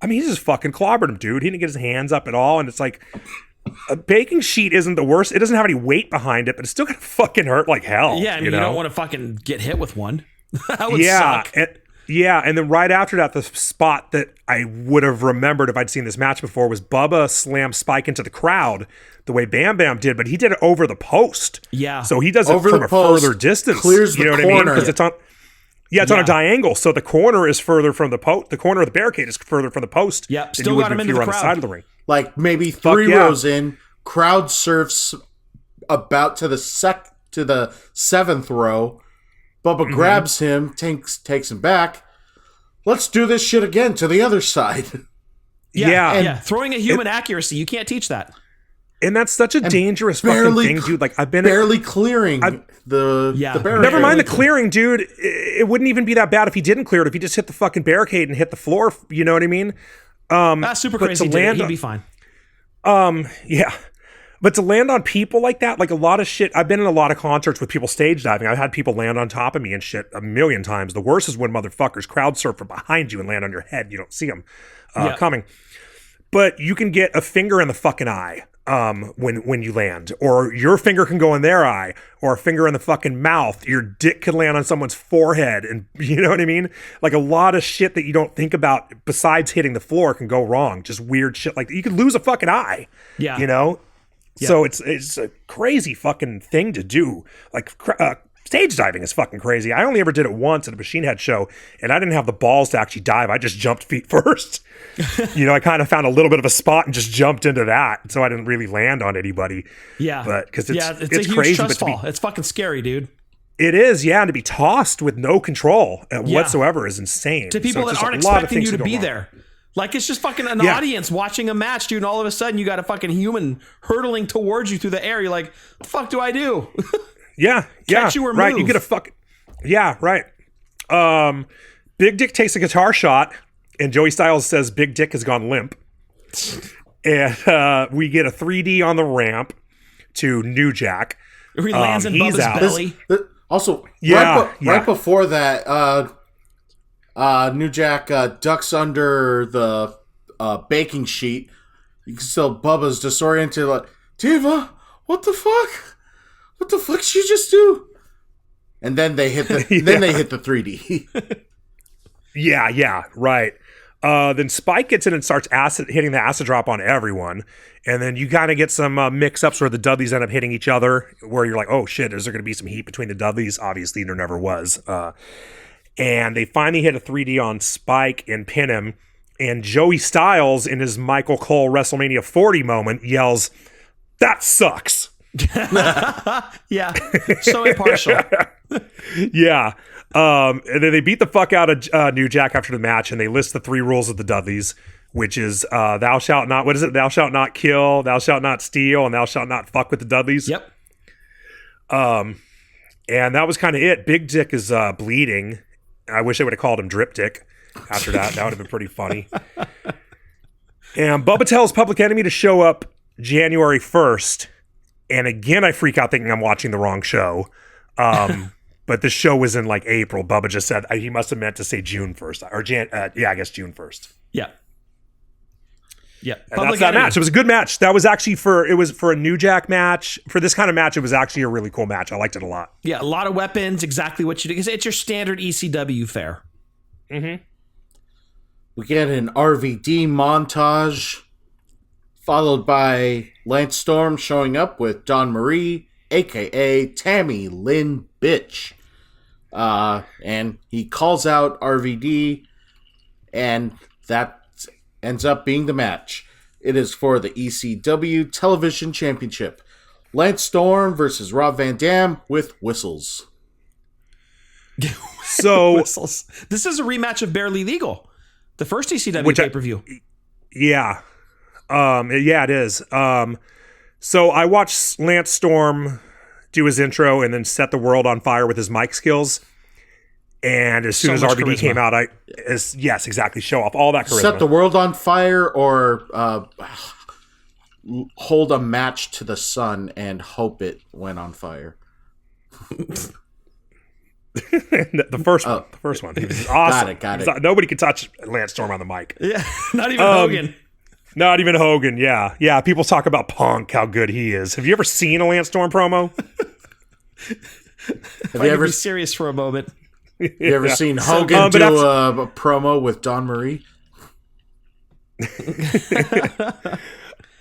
I mean, he just fucking clobbered him, dude. He didn't get his hands up at all, and it's like, a baking sheet isn't the worst. It doesn't have any weight behind it, but it's still gonna fucking hurt like hell. Yeah, I mean, you don't want to fucking get hit with one. That would suck. And then right after that, the spot that I would have remembered if I'd seen this match before was Bubba slammed Spike into the crowd the way Bam Bam did, but he did it over the post. Yeah. So he does it from a further distance. Clears the corner. What I mean? Because it's on... Yeah, it's on a diagonal, so the corner is further from the post. The corner of the barricade is further from the post. Yeah, still got him into the crowd. On the side of the ring. Like maybe three rows in, crowd surfs about to the seventh row. Bubba grabs him, takes him back. Let's do this shit again to the other side. Yeah. Throwing a human accuracy, you can't teach that. And that's such a dangerous fucking thing, dude. Like, I've been barely clearing the barricade. Never mind the clearing, dude. It wouldn't even be that bad if he didn't clear it. If he just hit the fucking barricade and hit the floor, you know what I mean? That's super crazy. He'd be fine. Yeah. But to land on people like that, like a lot of shit, I've been in a lot of concerts with people stage diving. I've had people land on top of me and shit a million times. The worst is when motherfuckers crowd surf from behind you and land on your head. You don't see them coming. But you can get a finger in the fucking eye when you land, or your finger can go in their eye, or a finger in the fucking mouth. Your dick can land on someone's forehead, and you know what I mean? Like a lot of shit that you don't think about besides hitting the floor can go wrong. Just weird shit like that. You could lose a fucking eye. Yeah. You know? Yeah. So it's a crazy fucking thing to do. Like stage diving is fucking crazy. I only ever did it once at a Machine Head show, and I didn't have the balls to actually dive. I just jumped feet first. You know, I kind of found a little bit of a spot and just jumped into that, so I didn't really land on anybody. Yeah, but because it's a huge crazy, trust fall. It's fucking scary, dude. It is, yeah, and to be tossed with no control whatsoever is insane. To people that aren't expecting you to be there. Like, it's just fucking an audience watching a match, dude, and all of a sudden you got a fucking human hurtling towards you through the air. You're like, the fuck do I do? Catch you or right. move. You get a fucking right. Big Dick takes a guitar shot, and Joey Styles says Big Dick has gone limp, and we get a 3D on the ramp to New Jack. He lands in Bubba's belly. Also, right before that, New Jack ducks under the baking sheet. You can still Bubba's disoriented, like, Diva, what the fuck? What the fuck did you just do? And then they hit the they hit the 3D. Right. Then Spike gets in and starts hitting the acid drop on everyone. And then you kind of get some mix-ups where the Dudleys end up hitting each other, where you're like, oh shit, is there going to be some heat between the Dudleys? Obviously, there never was. And they finally hit a 3D on Spike and pin him. And Joey Styles, in his Michael Cole WrestleMania 40 moment, yells, "That sucks." Yeah, so impartial. Yeah. And then they beat the fuck out of New Jack after the match, and they list the 3 rules of the Dudleys, which is thou shalt not, what is it? Thou shalt not kill, thou shalt not steal, and thou shalt not fuck with the Dudleys. Yep. And that was kind of it. Big Dick is bleeding. I wish I would have called him Drip Dick after that. That would have been pretty funny. And Bubba tells Public Enemy to show up January 1st. And again, I freak out thinking I'm watching the wrong show. But the show was in like April. Bubba just said he must have meant to say June 1st. Or I guess June 1st. Yeah. Yeah. And that's that match. It was a good match. That was actually for a New Jack match. For this kind of match, it was actually a really cool match. I liked it a lot. Yeah, a lot of weapons, exactly what you do. It's your standard ECW fare. Mm-hmm. We get an RVD montage, followed by Lance Storm showing up with Dawn Marie, a.k.a. Tammy Lynn Bitch. And he calls out RVD, and that ends up being the match. It is for the ECW Television Championship. Lance Storm versus Rob Van Dam with whistles. So whistles. This is a rematch of Barely Legal, the first ECW pay-per-view. Yeah. It is. So I watched Lance Storm do his intro and then set the world on fire with his mic skills. And as soon as RVD charisma came out, yes, exactly. Show off all that charisma. Set the world on fire, or hold a match to the sun and hope it went on fire. The first one. The first one. He was awesome. Got it. Nobody could touch Lance Storm on the mic. Yeah, not even Hogan. Not even Hogan, yeah. Yeah, people talk about Punk, how good he is. Have you ever seen a Lance Storm promo? Have you ever be serious for a moment? You ever seen Hogan do a promo with Dawn Marie?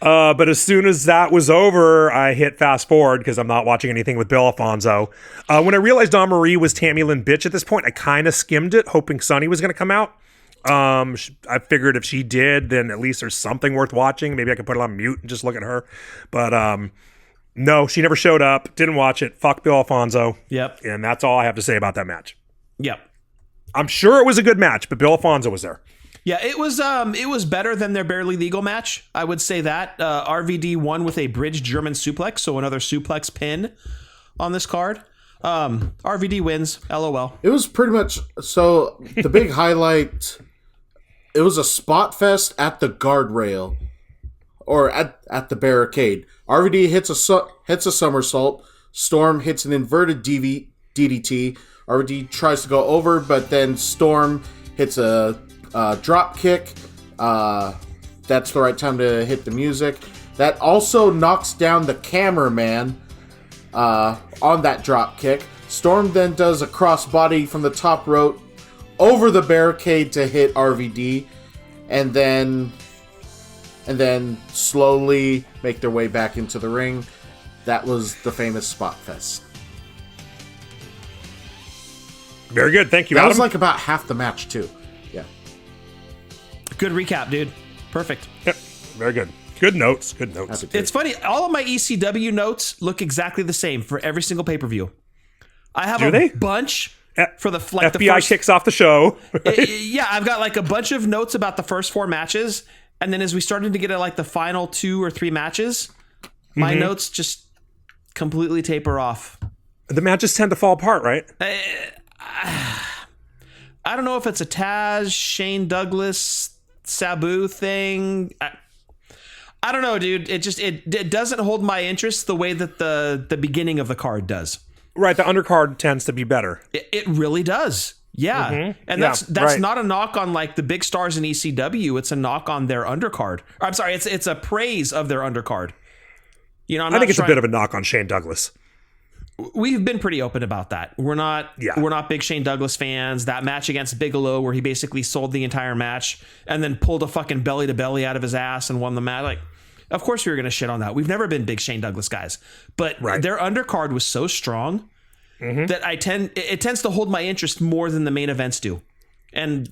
But as soon as that was over, I hit fast forward because I'm not watching anything with Bill Alfonso. When I realized Dawn Marie was Tammy Lynn Bitch at this point, I kind of skimmed it, hoping Sonny was going to come out. I figured if she did, then at least there's something worth watching. Maybe I could put it on mute and just look at her. But no, she never showed up. Didn't watch it. Fuck Bill Alfonso. Yep. And that's all I have to say about that match. Yep. I'm sure it was a good match, but Bill Alfonso was there. Yeah, it was better than their Barely Legal match. I would say that. RVD won with a bridge German suplex, so another suplex pin on this card. RVD wins. LOL. It was pretty much so. The big highlight. It was a spot fest at the guardrail or at the barricade. RVD hits a somersault. Storm hits an inverted DDT. RVD tries to go over, but then Storm hits a drop kick. That's the right time to hit the music. That also knocks down the cameraman on that drop kick. Storm then does a crossbody from the top rope over the barricade to hit RVD, and then slowly make their way back into the ring. That was the famous Spot Fest. Very good. Thank you, That Adam. was like about half the match, too. Yeah. Good recap, dude. Perfect. Yep. Very good. Good notes. Good notes. It's funny. All of my ECW notes look exactly the same for every single pay-per-view. I have bunch for the FBI kicks off the show. Yeah, I've got like a bunch of notes about the first 4 matches, and then as we started to get at like the final 2 or 3 matches, my notes just completely taper off. The matches tend to fall apart, right? I don't know if it's a Taz, Shane Douglas, Sabu thing. I don't know, dude. It doesn't hold my interest the way that the beginning of the card does. Right, the undercard tends to be better. It really does. Yeah. And that's right. Not a knock on like the big stars in ECW. It's a knock on their undercard. Or, I'm sorry, it's a praise of their undercard. You know, I think it's a bit of a knock on Shane Douglas. We've been pretty open about that. We're not big Shane Douglas fans. That match against Bigelow where he basically sold the entire match and then pulled a fucking belly to belly out of his ass and won the match. Like, of course we were going to shit on that. We've never been big Shane Douglas guys, but their undercard was so strong that it tends to hold my interest more than the main events do. And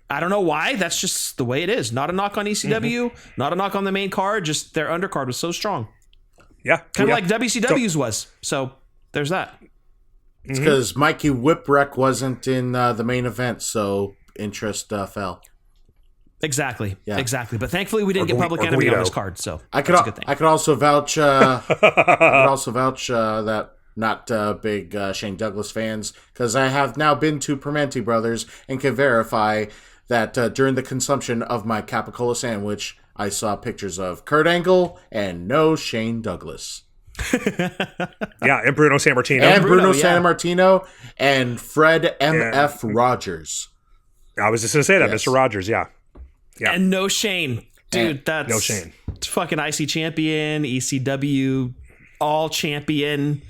I don't know why. That's just the way it is. Not a knock on ECW, not a knock on the main card. Just their undercard was so strong. Yeah. Kind of like WCW's was. So there's that. It's because Mikey Whipwreck wasn't in the main event, so interest fell. Exactly. Yeah. Exactly. But thankfully, we didn't get Public Enemy on this card, so that's a good thing. I could also vouch. That not big Shane Douglas fans, because I have now been to Permenti Brothers and can verify that during the consumption of my Capicola sandwich, I saw pictures of Kurt Angle and no Shane Douglas. And Bruno Sammartino. And Bruno Sammartino and Fred M.F. Rogers. I was just going to say that, Mr. Rogers, yeah. And no Shane. Dude, that's no Shane. Fucking IC champion, ECW, all champion.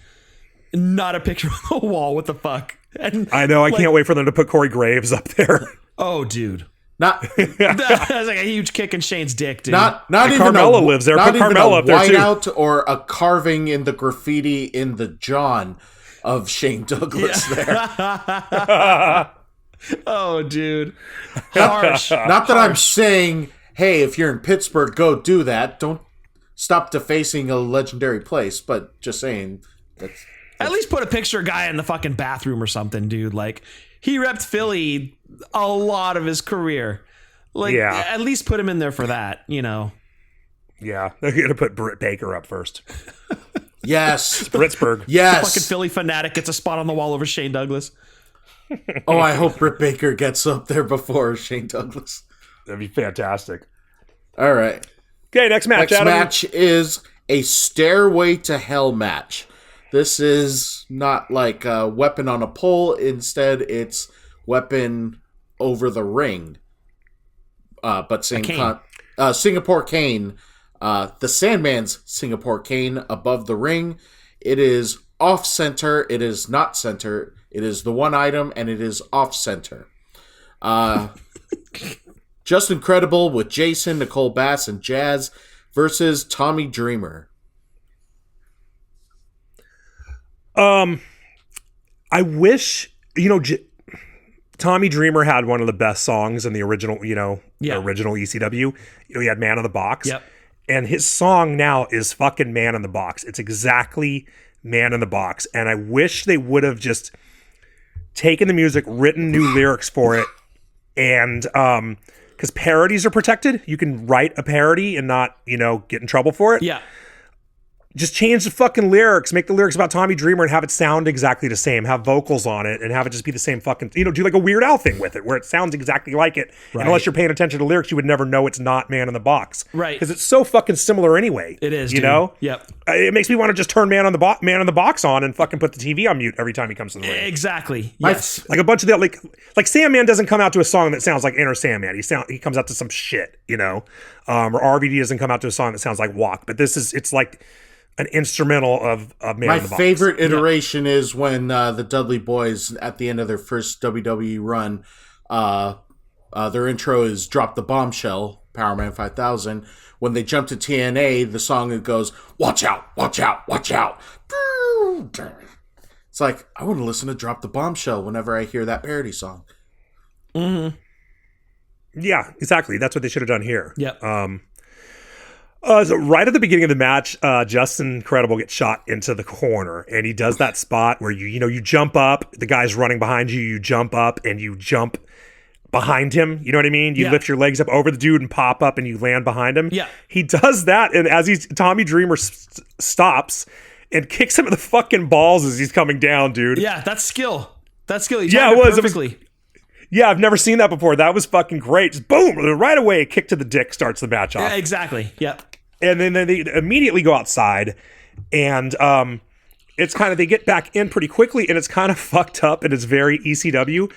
Not a picture on the wall. What the fuck? And I know. I can't wait for them to put Corey Graves up there. Oh, dude. That's like a huge kick in Shane's dick, dude. Not even Carmella lives there. Put Carmella up there too. Whiteout or a carving in the graffiti in the John of Shane Douglas there. Oh, dude. Harsh. Not that I'm saying, hey, if you're in Pittsburgh, go do that. Don't stop defacing a legendary place. But just saying, that's at least put a picture of a guy in the fucking bathroom or something, dude. Like, he repped Philly a lot of his career. Like, at least put him in there for that, you know. Yeah, they're going to put Britt Baker up first. Yes. Pittsburgh. Yes. The fucking Philly fanatic gets a spot on the wall over Shane Douglas. Oh, I hope Britt Baker gets up there before Shane Douglas. That'd be fantastic. All right. Okay, next match. Next match is a Stairway to Hell match. This is not like a weapon on a pole. Instead, it's weapon over the ring. But Singapore Cane. The Sandman's Singapore Cane above the ring. It is off center. It is not center. It is the one item, and it is off center. Just Incredible with Jason, Nicole Bass, and Jazz versus Tommy Dreamer. I wish, Tommy Dreamer had one of the best songs in the original, original ECW. He had Man in the Box. Yep. And his song now is fucking Man in the Box. It's exactly Man in the Box. And I wish they would have just taken the music, written new lyrics for it, and because parodies are protected. You can write a parody and not, get in trouble for it. Yeah. Just change the fucking lyrics, make the lyrics about Tommy Dreamer and have it sound exactly the same, have vocals on it and have it just be the same fucking, do like a Weird Al thing with it where it sounds exactly like it. Right. And unless you're paying attention to lyrics, you would never know it's not Man in the Box. Right. Because it's so fucking similar anyway. It is, you know? Yep. It makes me want to just turn Man in the Box on and fucking put the TV on mute every time he comes to the ring. Exactly. Yes. Like a bunch of that, like Sandman doesn't come out to a song that sounds like Inner Sandman. He comes out to some shit, or RVD doesn't come out to a song that sounds like Walk. But it's like an instrumental of Man My in the Box. favorite iteration is when the Dudley Boys, at the end of their first WWE run, their intro is Drop the Bombshell, Power Man 5000. When they jump to TNA, the song that goes, watch out, watch out, watch out. It's like, I want to listen to Drop the Bombshell whenever I hear that parody song. Mm-hmm. Yeah, exactly. That's what they should have done here. Yep. So right at the beginning of the match, Justin Incredible gets shot into the corner, and he does that spot where you jump up, the guy's running behind you, you jump up, and you jump behind him. You know what I mean? You lift your legs up over the dude and pop up, and you land behind him. Yeah. He does that, and as Tommy Dreamer stops and kicks him in the fucking balls as he's coming down, dude. Yeah, that's skill. That's skill. Yeah, it was perfectly. Yeah, I've never seen that before. That was fucking great. Just boom, right away, a kick to the dick starts the match off. Yeah, exactly. Yep. And then they immediately go outside, and it's kind of, they get back in pretty quickly, and it's kind of fucked up, and it's very ECW.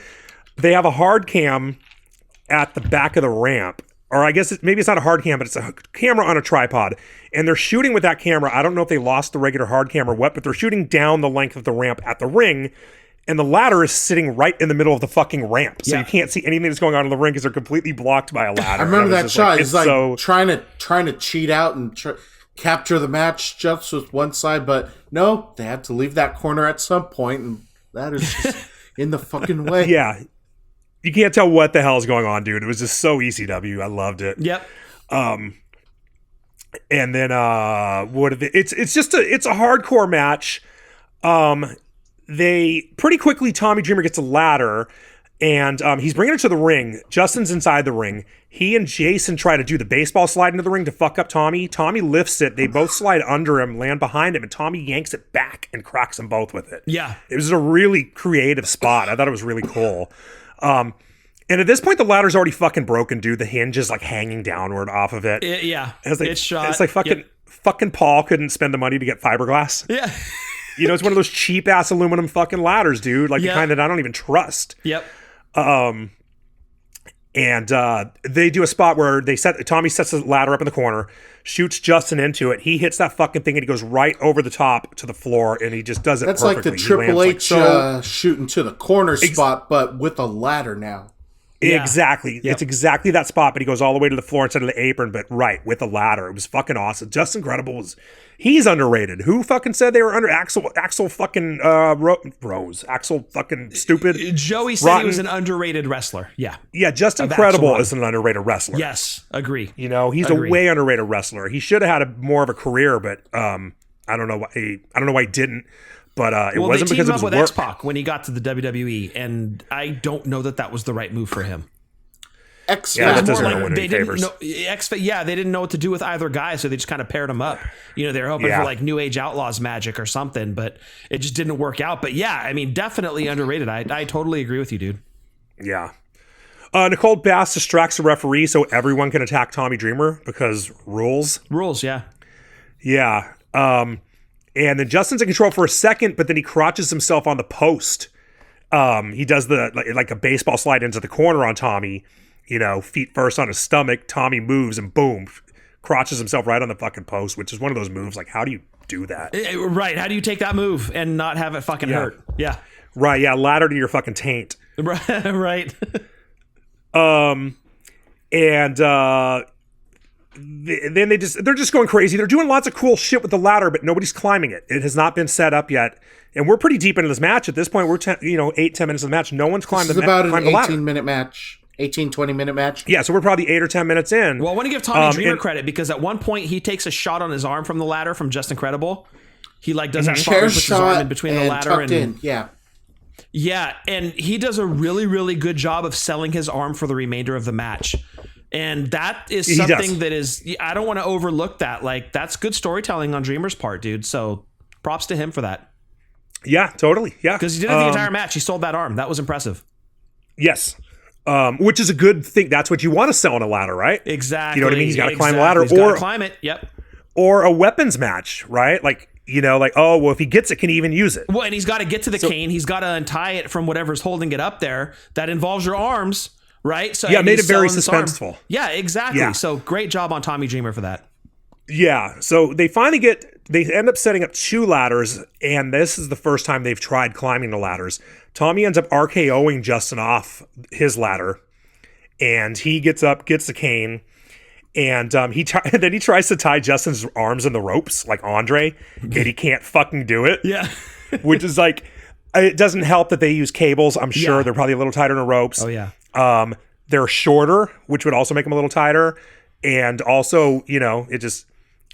They have a hard cam at the back of the ramp, or I guess maybe it's not a hard cam, but it's a camera on a tripod, and they're shooting with that camera. I don't know if they lost the regular hard cam or what, but they're shooting down the length of the ramp at the ring, and the ladder is sitting right in the middle of the fucking ramp. So you can't see anything that's going on in the ring because they're completely blocked by a ladder. I remember that shot. It's like so, trying to cheat out and capture the match just with one side, but no, they had to leave that corner at some point, and that is just in the fucking way. Yeah. You can't tell what the hell is going on, dude. It was just so ECW. I loved it. Yep. And then it's a hardcore match. They pretty quickly, Tommy Dreamer gets a ladder, and he's bringing it to the ring. Justin's inside the ring. He and Jason try to do the baseball slide into the ring to fuck up Tommy. Tommy lifts it. They both slide under him, land behind him, and Tommy yanks it back and cracks them both with it. Yeah. It was a really creative spot. I thought it was really cool. And at this point, the ladder's already fucking broken, dude. The hinge is like hanging downward off of it. It's shot. It's like fucking Paul couldn't spend the money to get fiberglass. Yeah. It's one of those cheap ass aluminum fucking ladders, dude. Like the kind that I don't even trust. Yep. And they do a spot where Tommy sets the ladder up in the corner, shoots Justin into it. He hits that fucking thing and he goes right over the top to the floor, and he just does it perfectly. That's like the Triple H shooting to the corner spot, but with a ladder now. Yeah. Exactly. Yep. It's exactly that spot, but he goes all the way to the floor instead of the apron, but right, with a ladder. It was fucking awesome. Justin Credible he's underrated. Who fucking said they were under Axel fucking Rose? Axel fucking stupid. Joey said he was an underrated wrestler. Yeah. Yeah, Justin Credible is an underrated wrestler. Yes, agree. He's a way underrated wrestler. He should have had more of a career, but I don't know why he didn't. But it wasn't because of his work. They teamed up with X-Pac when he got to the WWE, and I don't know that was the right move for him. That doesn't win any favors. They didn't know what to do with either guy, so they just kind of paired them up. They were hoping for like New Age Outlaws magic or something, but it just didn't work out. But yeah, I mean, definitely underrated. I totally agree with you, dude. Yeah. Nicole Bass distracts the referee so everyone can attack Tommy Dreamer because rules. Rules, yeah. Yeah. And then Justin's in control for a second, but then he crotches himself on the post. He does like a baseball slide into the corner on Tommy, feet first on his stomach. Tommy moves and boom, crotches himself right on the fucking post, which is one of those moves. Like, how do you do that? Right. How do you take that move and not have it fucking hurt? Yeah. Right. Yeah. Ladder to your fucking taint. Right. Then they're just going crazy. They're doing lots of cool shit with the ladder, but nobody's climbing it. It has not been set up yet, and we're pretty deep into this match at this point. We're 8-10 minutes of the match. No one's climbed the ladder. This is about an 18-minute match. 20-minute match. Yeah, so we're probably 8 or 10 minutes in. Well, I want to give Tommy Dreamer credit because at one point he takes a shot on his arm from the ladder from Just Incredible. He does that spot, puts his arm in between the ladder and yeah, and he does a really, really good job of selling his arm for the remainder of the match. And that is He something does. that is, I don't want to overlook that. Like, that's good storytelling on Dreamer's part, dude. So props to him for that. Yeah, totally. Yeah. Because he did it the entire match. He sold that arm. That was impressive. Yes. Which is a good thing. That's what you want to sell on a ladder, right? Exactly. You know what I mean? He's got to climb a ladder He's got to climb it. Yep. or a weapons match, right? Like, you know, like, oh, well, if he gets it, can he even use it? Well, and he's got to get to the cane. He's got to untie it from whatever's holding it up there. That involves your arms, right? So Yeah, it made he's it very selling this arm. suspenseful. Yeah, exactly. Yeah. So great job on Tommy Dreamer for that. Yeah. So they end up setting up 2 ladders, and this is the first time they've tried climbing the ladders. Tommy ends up RKOing Justin off his ladder, and he gets up, gets the cane, and then he tries to tie Justin's arms in the ropes like Andre, and he can't fucking do it. Yeah. Which is like, it doesn't help that they use cables. I'm sure they're probably a little tighter than ropes. Oh, yeah. They're shorter, which would also make them a little tighter. And also, you know,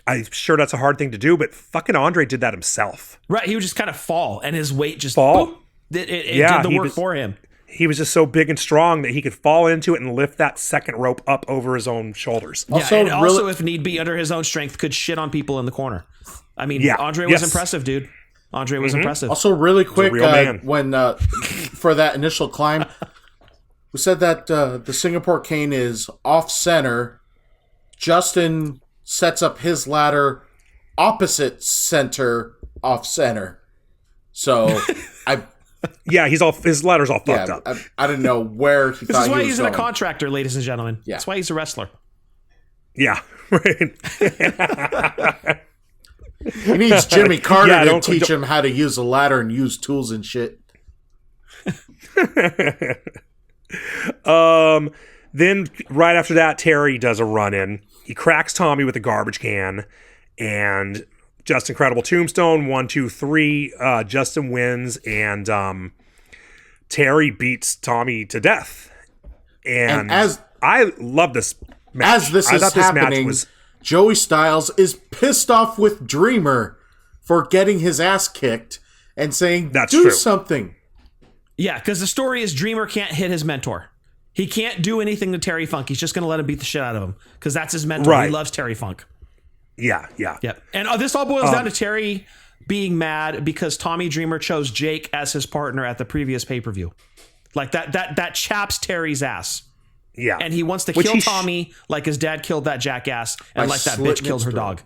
I'm sure that's a hard thing to do, but fucking Andre did that himself. Right. He would just kind of fall, and his weight just Fall. boop, it Yeah, did the he work was- for him. He was just so big and strong that he could fall into it and lift that second rope up over his own shoulders. Also, yeah, and also, really- if need be, under his own strength, could shit on people in the corner. I mean, Yeah. Andre was Yes. impressive, dude. Andre was impressive. Also, really quick, real man. when for that initial climb, we said that the Singapore cane is off center. Justin sets up his ladder opposite center, off center. So Yeah, his ladder's all fucked up. I didn't know where he This thought is he why was he's going. a contractor, ladies and gentlemen. Yeah. That's why he's a wrestler. Yeah, right. He needs Jimmy Carter Yeah, to don't- teach him how to use a ladder and use tools and shit. Then right after that, Terry does a run-in. He cracks Tommy with a garbage can, and just incredible tombstone. 1, 2, 3. Justin wins, and Terry beats Tommy to death. And as I love this match. as this I is thought this match happening, was Joey Styles is pissed off with Dreamer for getting his ass kicked and saying, That's "Do true. something." Yeah, because the story is Dreamer can't hit his mentor. He can't do anything to Terry Funk. He's just going to let him beat the shit out of him because that's his mentor. Right. He loves Terry Funk. yeah. Yep. And this all boils down to Terry being mad because Tommy Dreamer chose Jake as his partner at the previous pay-per-view. Like that chaps Terry's ass. Yeah. And he wants to Which kill he Tommy like his dad killed that jackass and By like that slitting bitch killed its her throat.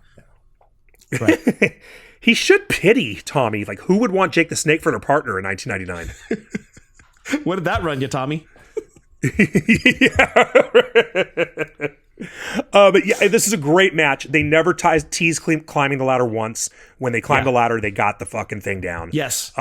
dog. Right. He should pity Tommy. Like, who would want Jake the Snake for their partner in 1999? What did that run you, Tommy? But yeah, this is a great match. They never tease climbing the ladder once. When they climbed the ladder, they got the fucking thing down. Yes.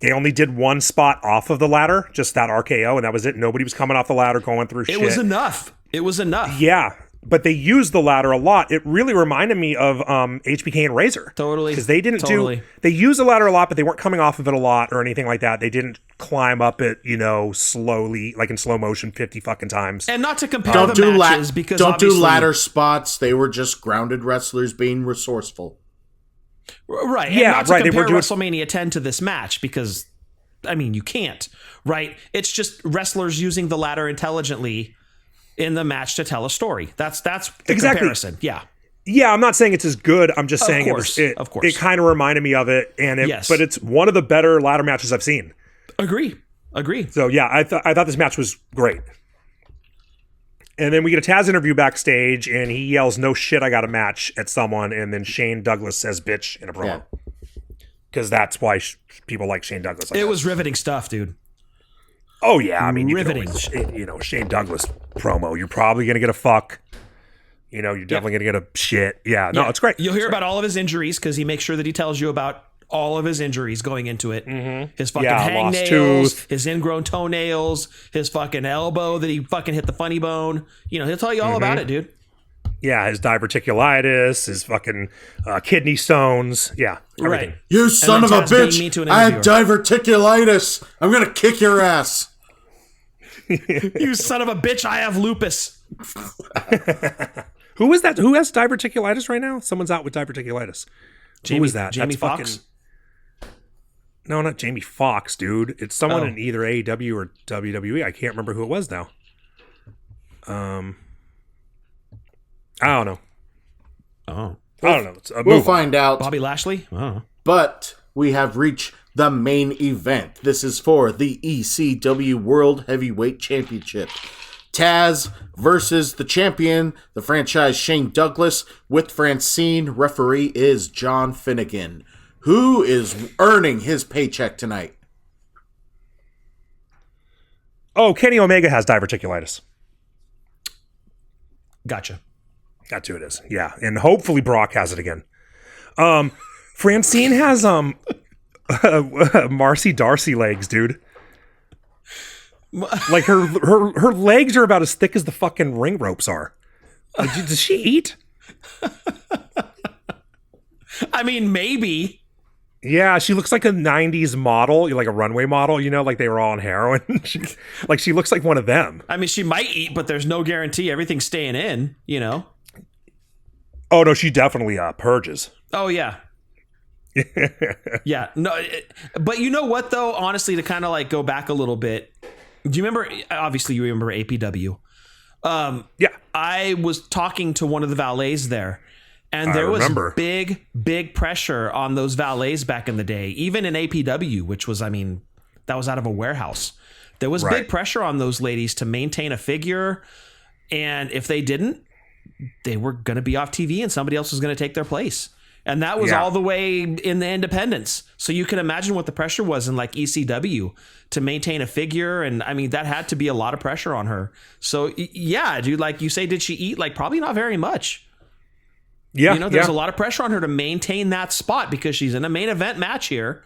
They only did one spot off of the ladder, just that RKO, and that was it. Nobody was coming off the ladder going through shit. It was enough. It was enough. Yeah, but they used the ladder a lot. It really reminded me of HBK and Razor. Totally. Because they didn't Totally. they used the ladder a lot, but they weren't coming off of it a lot or anything like that. They didn't climb up it, you know, slowly, like in slow motion 50 fucking times. And not to compare Don't the do matches because don't do obviously- ladder spots. They were just grounded wrestlers being resourceful. Right. Yeah, and not to right, they compare were doing- WrestleMania 10 to this match because, I mean, you can't, right? It's just wrestlers using the ladder intelligently in the match to tell a story. That's the Exactly. comparison. Yeah. Yeah, I'm not saying it's as good. I'm just saying course, it of course. it kind of reminded me of it, Yes. but it's one of the better ladder matches I've seen. Agree. So yeah, I thought this match was great. And then we get a Taz interview backstage, and he yells, "No shit, I got a match" at someone, and then Shane Douglas says "bitch" in a promo because that's why people like Shane Douglas. I It guess. was riveting stuff, dude. Oh yeah, I mean, you riveting. Shane Douglas promo. You're probably gonna get a fuck. You know, you're definitely gonna get a shit. Yeah, no, it's great. You'll hear about all of his injuries because he makes sure that he tells you about all of his injuries going into it. His fucking Yeah, lost hangnails, tooth. his ingrown toenails, his fucking elbow that he fucking hit the funny bone. You know, he'll tell you all about it, dude. Yeah, his diverticulitis, his fucking kidney stones. Yeah, everything. Right. You son of then a Taz being bitch! mean to an I had interviewer. diverticulitis. I'm gonna kick your ass. You son of a bitch, I have lupus. Who is that? Who has diverticulitis right now? Someone's out with diverticulitis. Who is that? Jamie That's Foxx? No, not Jamie Foxx, dude. It's someone Oh. in either AEW or WWE. I can't remember who it was now. I don't know. Oh, I don't know. We'll find out. Bobby Lashley. Oh, But we have reached the main event. This is for the ECW World Heavyweight Championship. Taz versus the champion, the franchise Shane Douglas, with Francine. Referee is John Finnegan. Who is earning his paycheck tonight? Oh, Kenny Omega has diverticulitis. gotcha. That's who it is. Yeah, and hopefully Brock has it again. Francine has Marcy Darcy legs, dude. Like her legs are about as thick as the fucking ring ropes are. Like, does she eat? I mean, maybe. Yeah, she looks like a 90s model, like a runway model, you know, like they were all on heroin. she looks like one of them. I mean, she might eat, but there's no guarantee everything's staying in, you know? Oh, no, she definitely purges. Oh, yeah. Yeah. No, but you know what, though? Honestly, to kind of like go back a little bit, do you remember? Obviously, you remember APW. Yeah. I was talking to one of the valets there, and there was big pressure on those valets back in the day, even in APW, which was, I mean, that was out of a warehouse. There was big pressure on those ladies to maintain a figure, and if they didn't, they were going to be off TV and somebody else was going to take their place. And that was all the way in the independents. So you can imagine what the pressure was in like ECW to maintain a figure. And I mean, that had to be a lot of pressure on her. So yeah, dude, like you say, did she eat? Like probably not very much. Yeah. You know, there's a lot of pressure on her to maintain that spot because she's in a main event match here.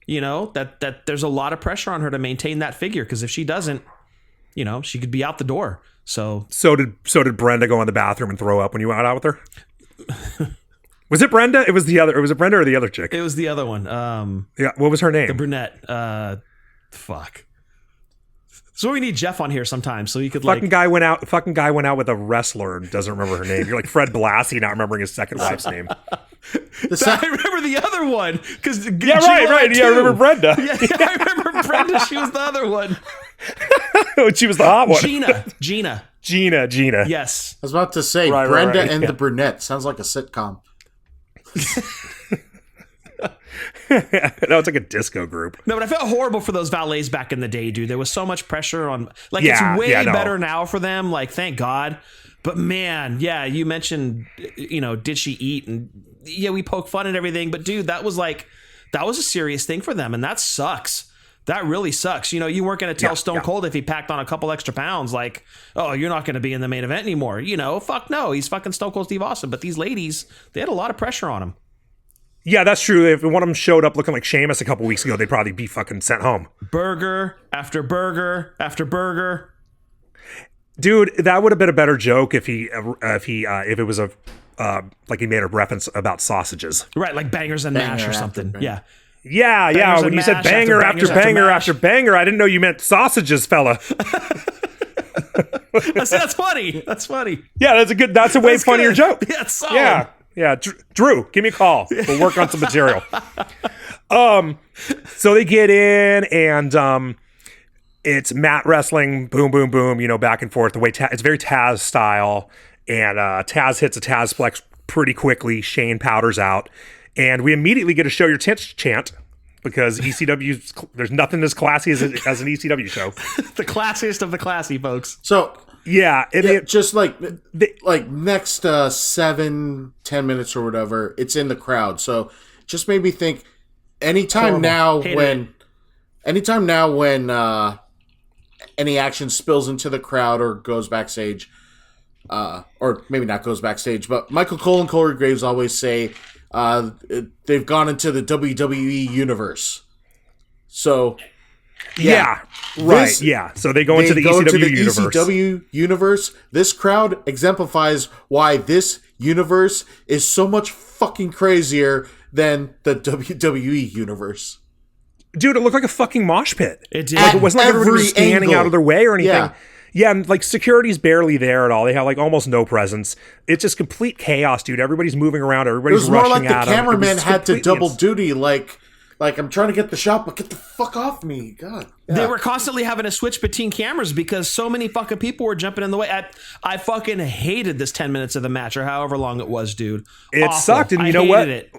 You know, that there's a lot of pressure on her to maintain that figure. Because if she doesn't, you know, she could be out the door. So did Brenda go in the bathroom and throw up when you went out with her? Was it Brenda? It was it Brenda or the other chick? It was the other one. Yeah. What was her name? The brunette. Fuck. So we need Jeff on here sometime so he could Fucking guy went out with a wrestler and doesn't remember her name. You're like Fred Blassie not remembering his second wife's name. I remember the other one because right. Yeah, I remember Brenda. Yeah, I remember Brenda. She was the other one. She was the hot one. Gina. Yes. I was about to say Brenda and the brunette. Sounds like a sitcom. No, it's like a disco group. No, but I felt horrible for those valets back in the day, dude. There was so much pressure on. Like, it's way better now for them. Like, thank God. But man, yeah, you mentioned, you know, did she eat? And yeah, we poke fun at everything. But dude, that was a serious thing for them, and that sucks. That really sucks. You know, you weren't going to tell Stone Cold if he packed on a couple extra pounds, like, oh, you're not going to be in the main event anymore. You know, fuck no. He's fucking Stone Cold Steve Austin. But these ladies, they had a lot of pressure on him. Yeah, that's true. If one of them showed up looking like Sheamus a couple weeks ago, they'd probably be fucking sent home. Burger after burger after burger. Dude, that would have been a better joke if it was like he made a reference about sausages. Right, like bangers and mash or something. Yeah. Yeah. When you said banger after banger after banger, I didn't know you meant sausages, fella. That's funny. That's funny. Yeah, that's a way funnier joke. Yeah, it's solid. Yeah. Drew, give me a call. We'll work on some material. So they get in and it's mat wrestling, boom, boom, boom, you know, back and forth. The way it's very Taz style, and Taz hits a Tazplex pretty quickly. Shane powders out. And we immediately get a show your tits chant because ECW's, there's nothing as classy as an ECW show. The classiest of the classy, folks. So, just like next 7-10 minutes or whatever, it's in the crowd. So just made me think anytime now when any action spills into the crowd or goes backstage, or maybe not goes backstage, but Michael Cole and Corey Graves always say, they've gone into the WWE universe. So, So they go into the ECW universe. This crowd exemplifies why this universe is so much fucking crazier than the WWE universe. Dude, it looked like a fucking mosh pit. It did. Like, it wasn't like everybody was standing out of their way or anything. Yeah, and like security's barely there at all. They have like almost no presence. It's just complete chaos, dude. Everybody's moving around. Everybody's rushing at them. It was more like the cameraman had to double duty. Like Like, I'm trying to get the shot, but get the fuck off me. God. Yeah. They were constantly having to switch between cameras because so many fucking people were jumping in the way. I fucking hated this 10 minutes of the match or however long it was, dude. It Awful. sucked, and you I know hated what? It.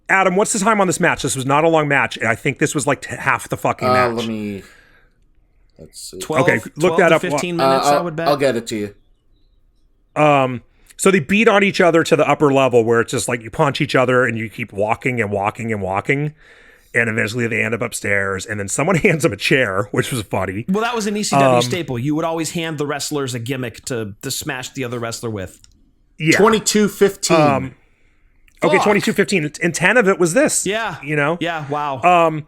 Adam, what's the time on this match? This was not a long match. I think this was like half the fucking match. Let's see. 12, okay, look 12 that to up. 15 minutes, I would bet. I'll get it to you. So they beat on each other to the upper level where it's just like you punch each other and you keep walking and walking and walking. And eventually they end up upstairs, and then someone hands them a chair, which was funny. Well, that was an ECW staple. You would always hand the wrestlers a gimmick to smash the other wrestler with. Yeah. 22-15. Okay, 22-15. And 10 of it was this. Yeah. You know? Yeah, wow.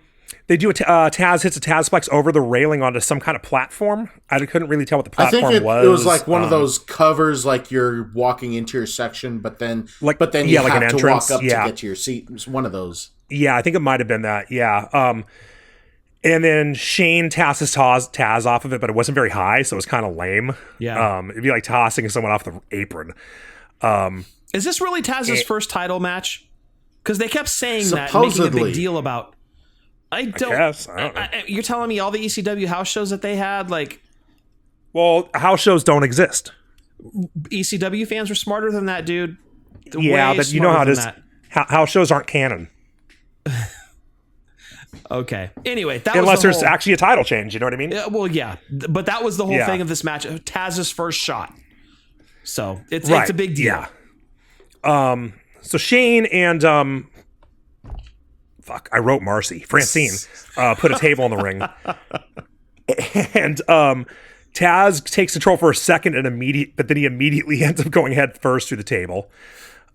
They do Taz hits a Tazplex over the railing onto some kind of platform. I couldn't really tell what the platform I think was. it was like one of those covers, like you're walking into your section, but then you like have an to entrance. walk up to get to your seat. It was one of those. Yeah, I think it might have been that. Yeah. And then Shane tosses Taz off of it, but it wasn't very high, so it was kind of lame. Yeah. It'd be like tossing someone off the apron. Is this really Taz's first title match? Because they kept saying that, Supposedly. making a big deal about. I don't know. You're telling me all the ECW house shows that they had, like, Well, house shows don't exist. ECW fans were smarter than that, dude. Yeah, Way but you know how it is. smarter House shows aren't canon. than that. Okay. Anyway, that Unless was the there's whole, actually a title change, you know what I mean? well, yeah, but that was the whole Yeah. thing of this match. Taz's first shot. So it's Right, a big deal. Yeah. So Shane and I wrote Marcy. Francine put a table in the ring. And Taz takes control for a second but then he immediately ends up going head first through the table.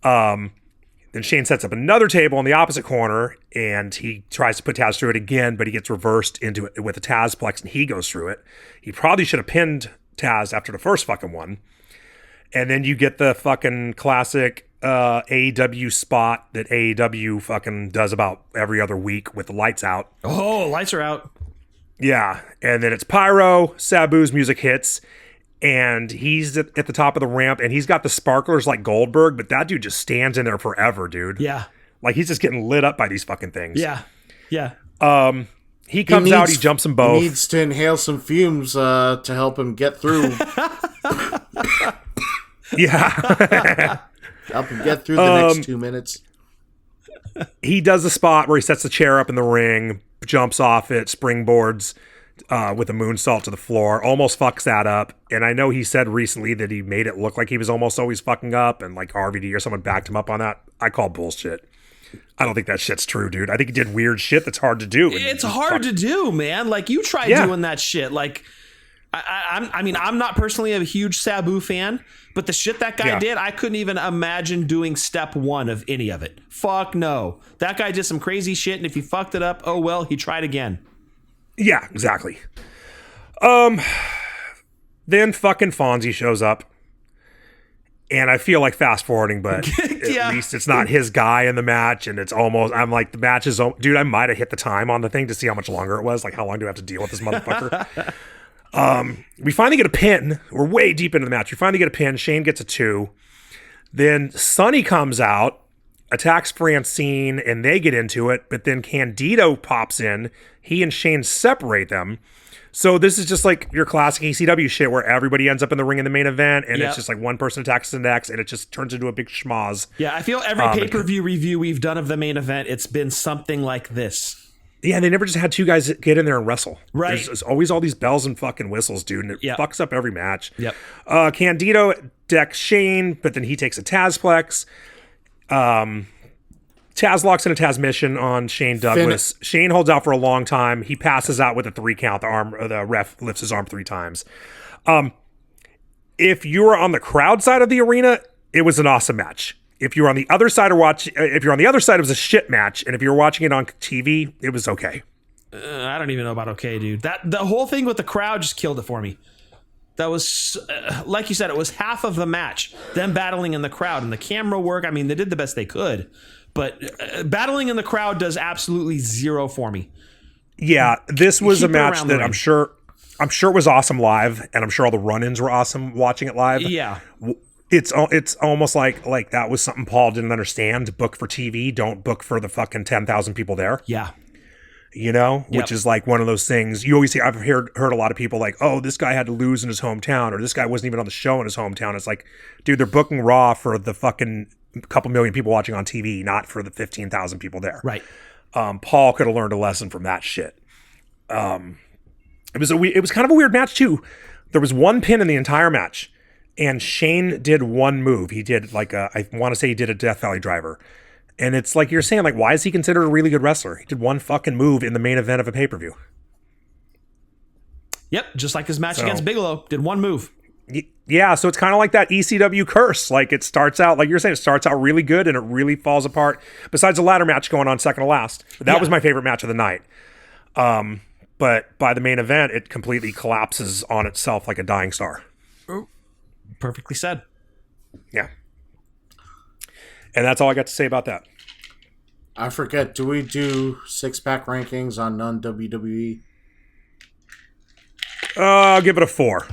Then Shane sets up another table in the opposite corner, and he tries to put Taz through it again, but he gets reversed into it with a Tazplex, and he goes through it. He probably should have pinned Taz after the first fucking one. And then you get the fucking classic AEW spot that AEW fucking does about every other week with the lights out. Oh, lights are out. Yeah. And then it's pyro, Sabu's music hits, and he's at the top of the ramp, and he's got the sparklers like Goldberg, but that dude just stands in there forever, dude. Yeah. Like, he's just getting lit up by these fucking things. Yeah. Yeah. He comes out, he jumps them both. He needs to inhale some fumes to help him get through. Yeah. Help him get through the next 2 minutes. He does the spot where he sets the chair up in the ring, jumps off it, springboards with a moonsault to the floor, almost fucks that up. And I know he said recently that he made it look like he was almost always fucking up, and like RVD or someone backed him up on that. I call bullshit. I don't think that shit's true, dude. I think he did weird shit that's hard to do. It's hard to do, man. Like, you tried doing that shit. Like, I mean, I'm not personally a huge Sabu fan, but the shit that guy did, I couldn't even imagine doing step one of any of it. Fuck no. That guy did some crazy shit, and if he fucked it up, oh well, he tried again. Yeah, exactly. Then fucking Fonzie shows up. And I feel like fast forwarding, but at least it's not his guy in the match. And it's almost, I'm like, the match is, dude, I might have hit the time on the thing to see how much longer it was. Like, how long do I have to deal with this motherfucker? We finally get a pin. We're way deep into the match. We finally get a pin. Shane gets a 2. Then Sonny comes out, attacks Francine, and they get into it. But then Candido pops in. He and Shane separate them. So this is just like your classic ECW shit where everybody ends up in the ring in the main event, and it's just like one person attacks the next, and it just turns into a big schmoz. Yeah, I feel every pay-per-view review we've done of the main event, it's been something like this. Yeah, they never just had two guys get in there and wrestle. Right. There's always all these bells and fucking whistles, dude, and it fucks up every match. Yep. Candido decks Shane, but then he takes a Tazplex. Taz locks in a Taz mission on Shane Douglas. Shane holds out for a long time. He passes out with a 3 count. The ref lifts his arm 3 times. If you were on the crowd side of the arena, it was an awesome match. If you were on the other side it was a shit match. And if you were watching it on TV, it was okay. I don't even know about okay, dude. The whole thing with the crowd just killed it for me. That was, like you said, it was half of the match. Them battling in the crowd and the camera work. I mean, they did the best they could. But battling in the crowd does absolutely zero for me. Yeah, this was a match that I'm sure it was awesome live, and I'm sure all the run-ins were awesome watching it live. Yeah. It's almost like that was something Paul didn't understand. Book for TV, don't book for the fucking 10,000 people there. Yeah. which is like one of those things you always see. I've heard a lot of people like, oh, this guy had to lose in his hometown, or this guy wasn't even on the show in his hometown. It's like, dude, they're booking Raw for the fucking couple million people watching on TV, not for the 15,000 people there. Right. Paul could have learned a lesson from that shit. It was kind of a weird match too. There was one pin in the entire match, and Shane did one move. He did I want to say he did a Death Valley driver. And it's like you're saying, like, why is he considered a really good wrestler? He did one fucking move in the main event of a pay-per-view. Yep, just like his match against Bigelow, did one move. Yeah, so it's kind of like that ECW curse. Like, it starts out, like you're saying, it starts out really good and it really falls apart. Besides the ladder match going on second to last. That was my favorite match of the night. But by the main event, it completely collapses on itself like a dying star. Perfectly said. Yeah. And that's all I got to say about that. I forget, do we do 6-pack rankings on non-WWE? I'll give it a 4.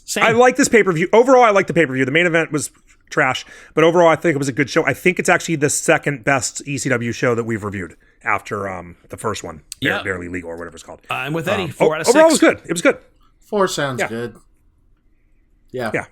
Same. I like this pay-per-view. Overall, I like the pay-per-view. The main event was trash, but overall, I think it was a good show. I think it's actually the second best ECW show that we've reviewed after the first one, Barely Legal or whatever it's called. I'm with Eddie. 4 out of 6. Overall, it was good. It was good. 4 sounds good. Yeah.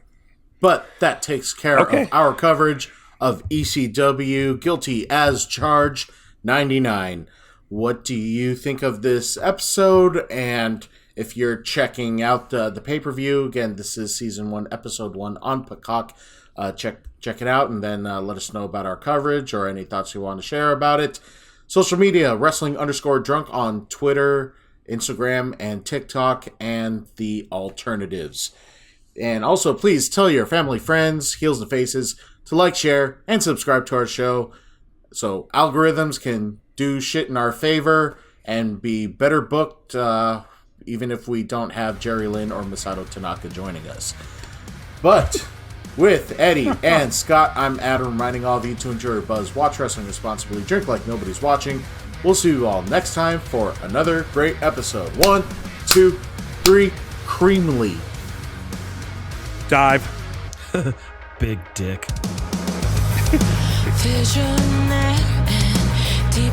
But that takes care of our coverage of ECW Guilty as Charged 99. What do you think of this episode? And if you're checking out the pay-per-view, again, this is Season 1, Episode 1 on Peacock. Check it out, and then let us know about our coverage or any thoughts you want to share about it. Social media, wrestling_drunk on Twitter, Instagram, and TikTok, and the alternatives. And also, please tell your family, friends, heels and faces to like, share, and subscribe to our show so algorithms can do shit in our favor and be better booked, even if we don't have Jerry Lynn or Masato Tanaka joining us. But with Eddie and Scott, I'm Adam, reminding all of you to enjoy your buzz, watch wrestling responsibly, drink like nobody's watching. We'll see you all next time for another great episode. 1, 2, 3, creamily. Dive. Big dick. Visionary and deep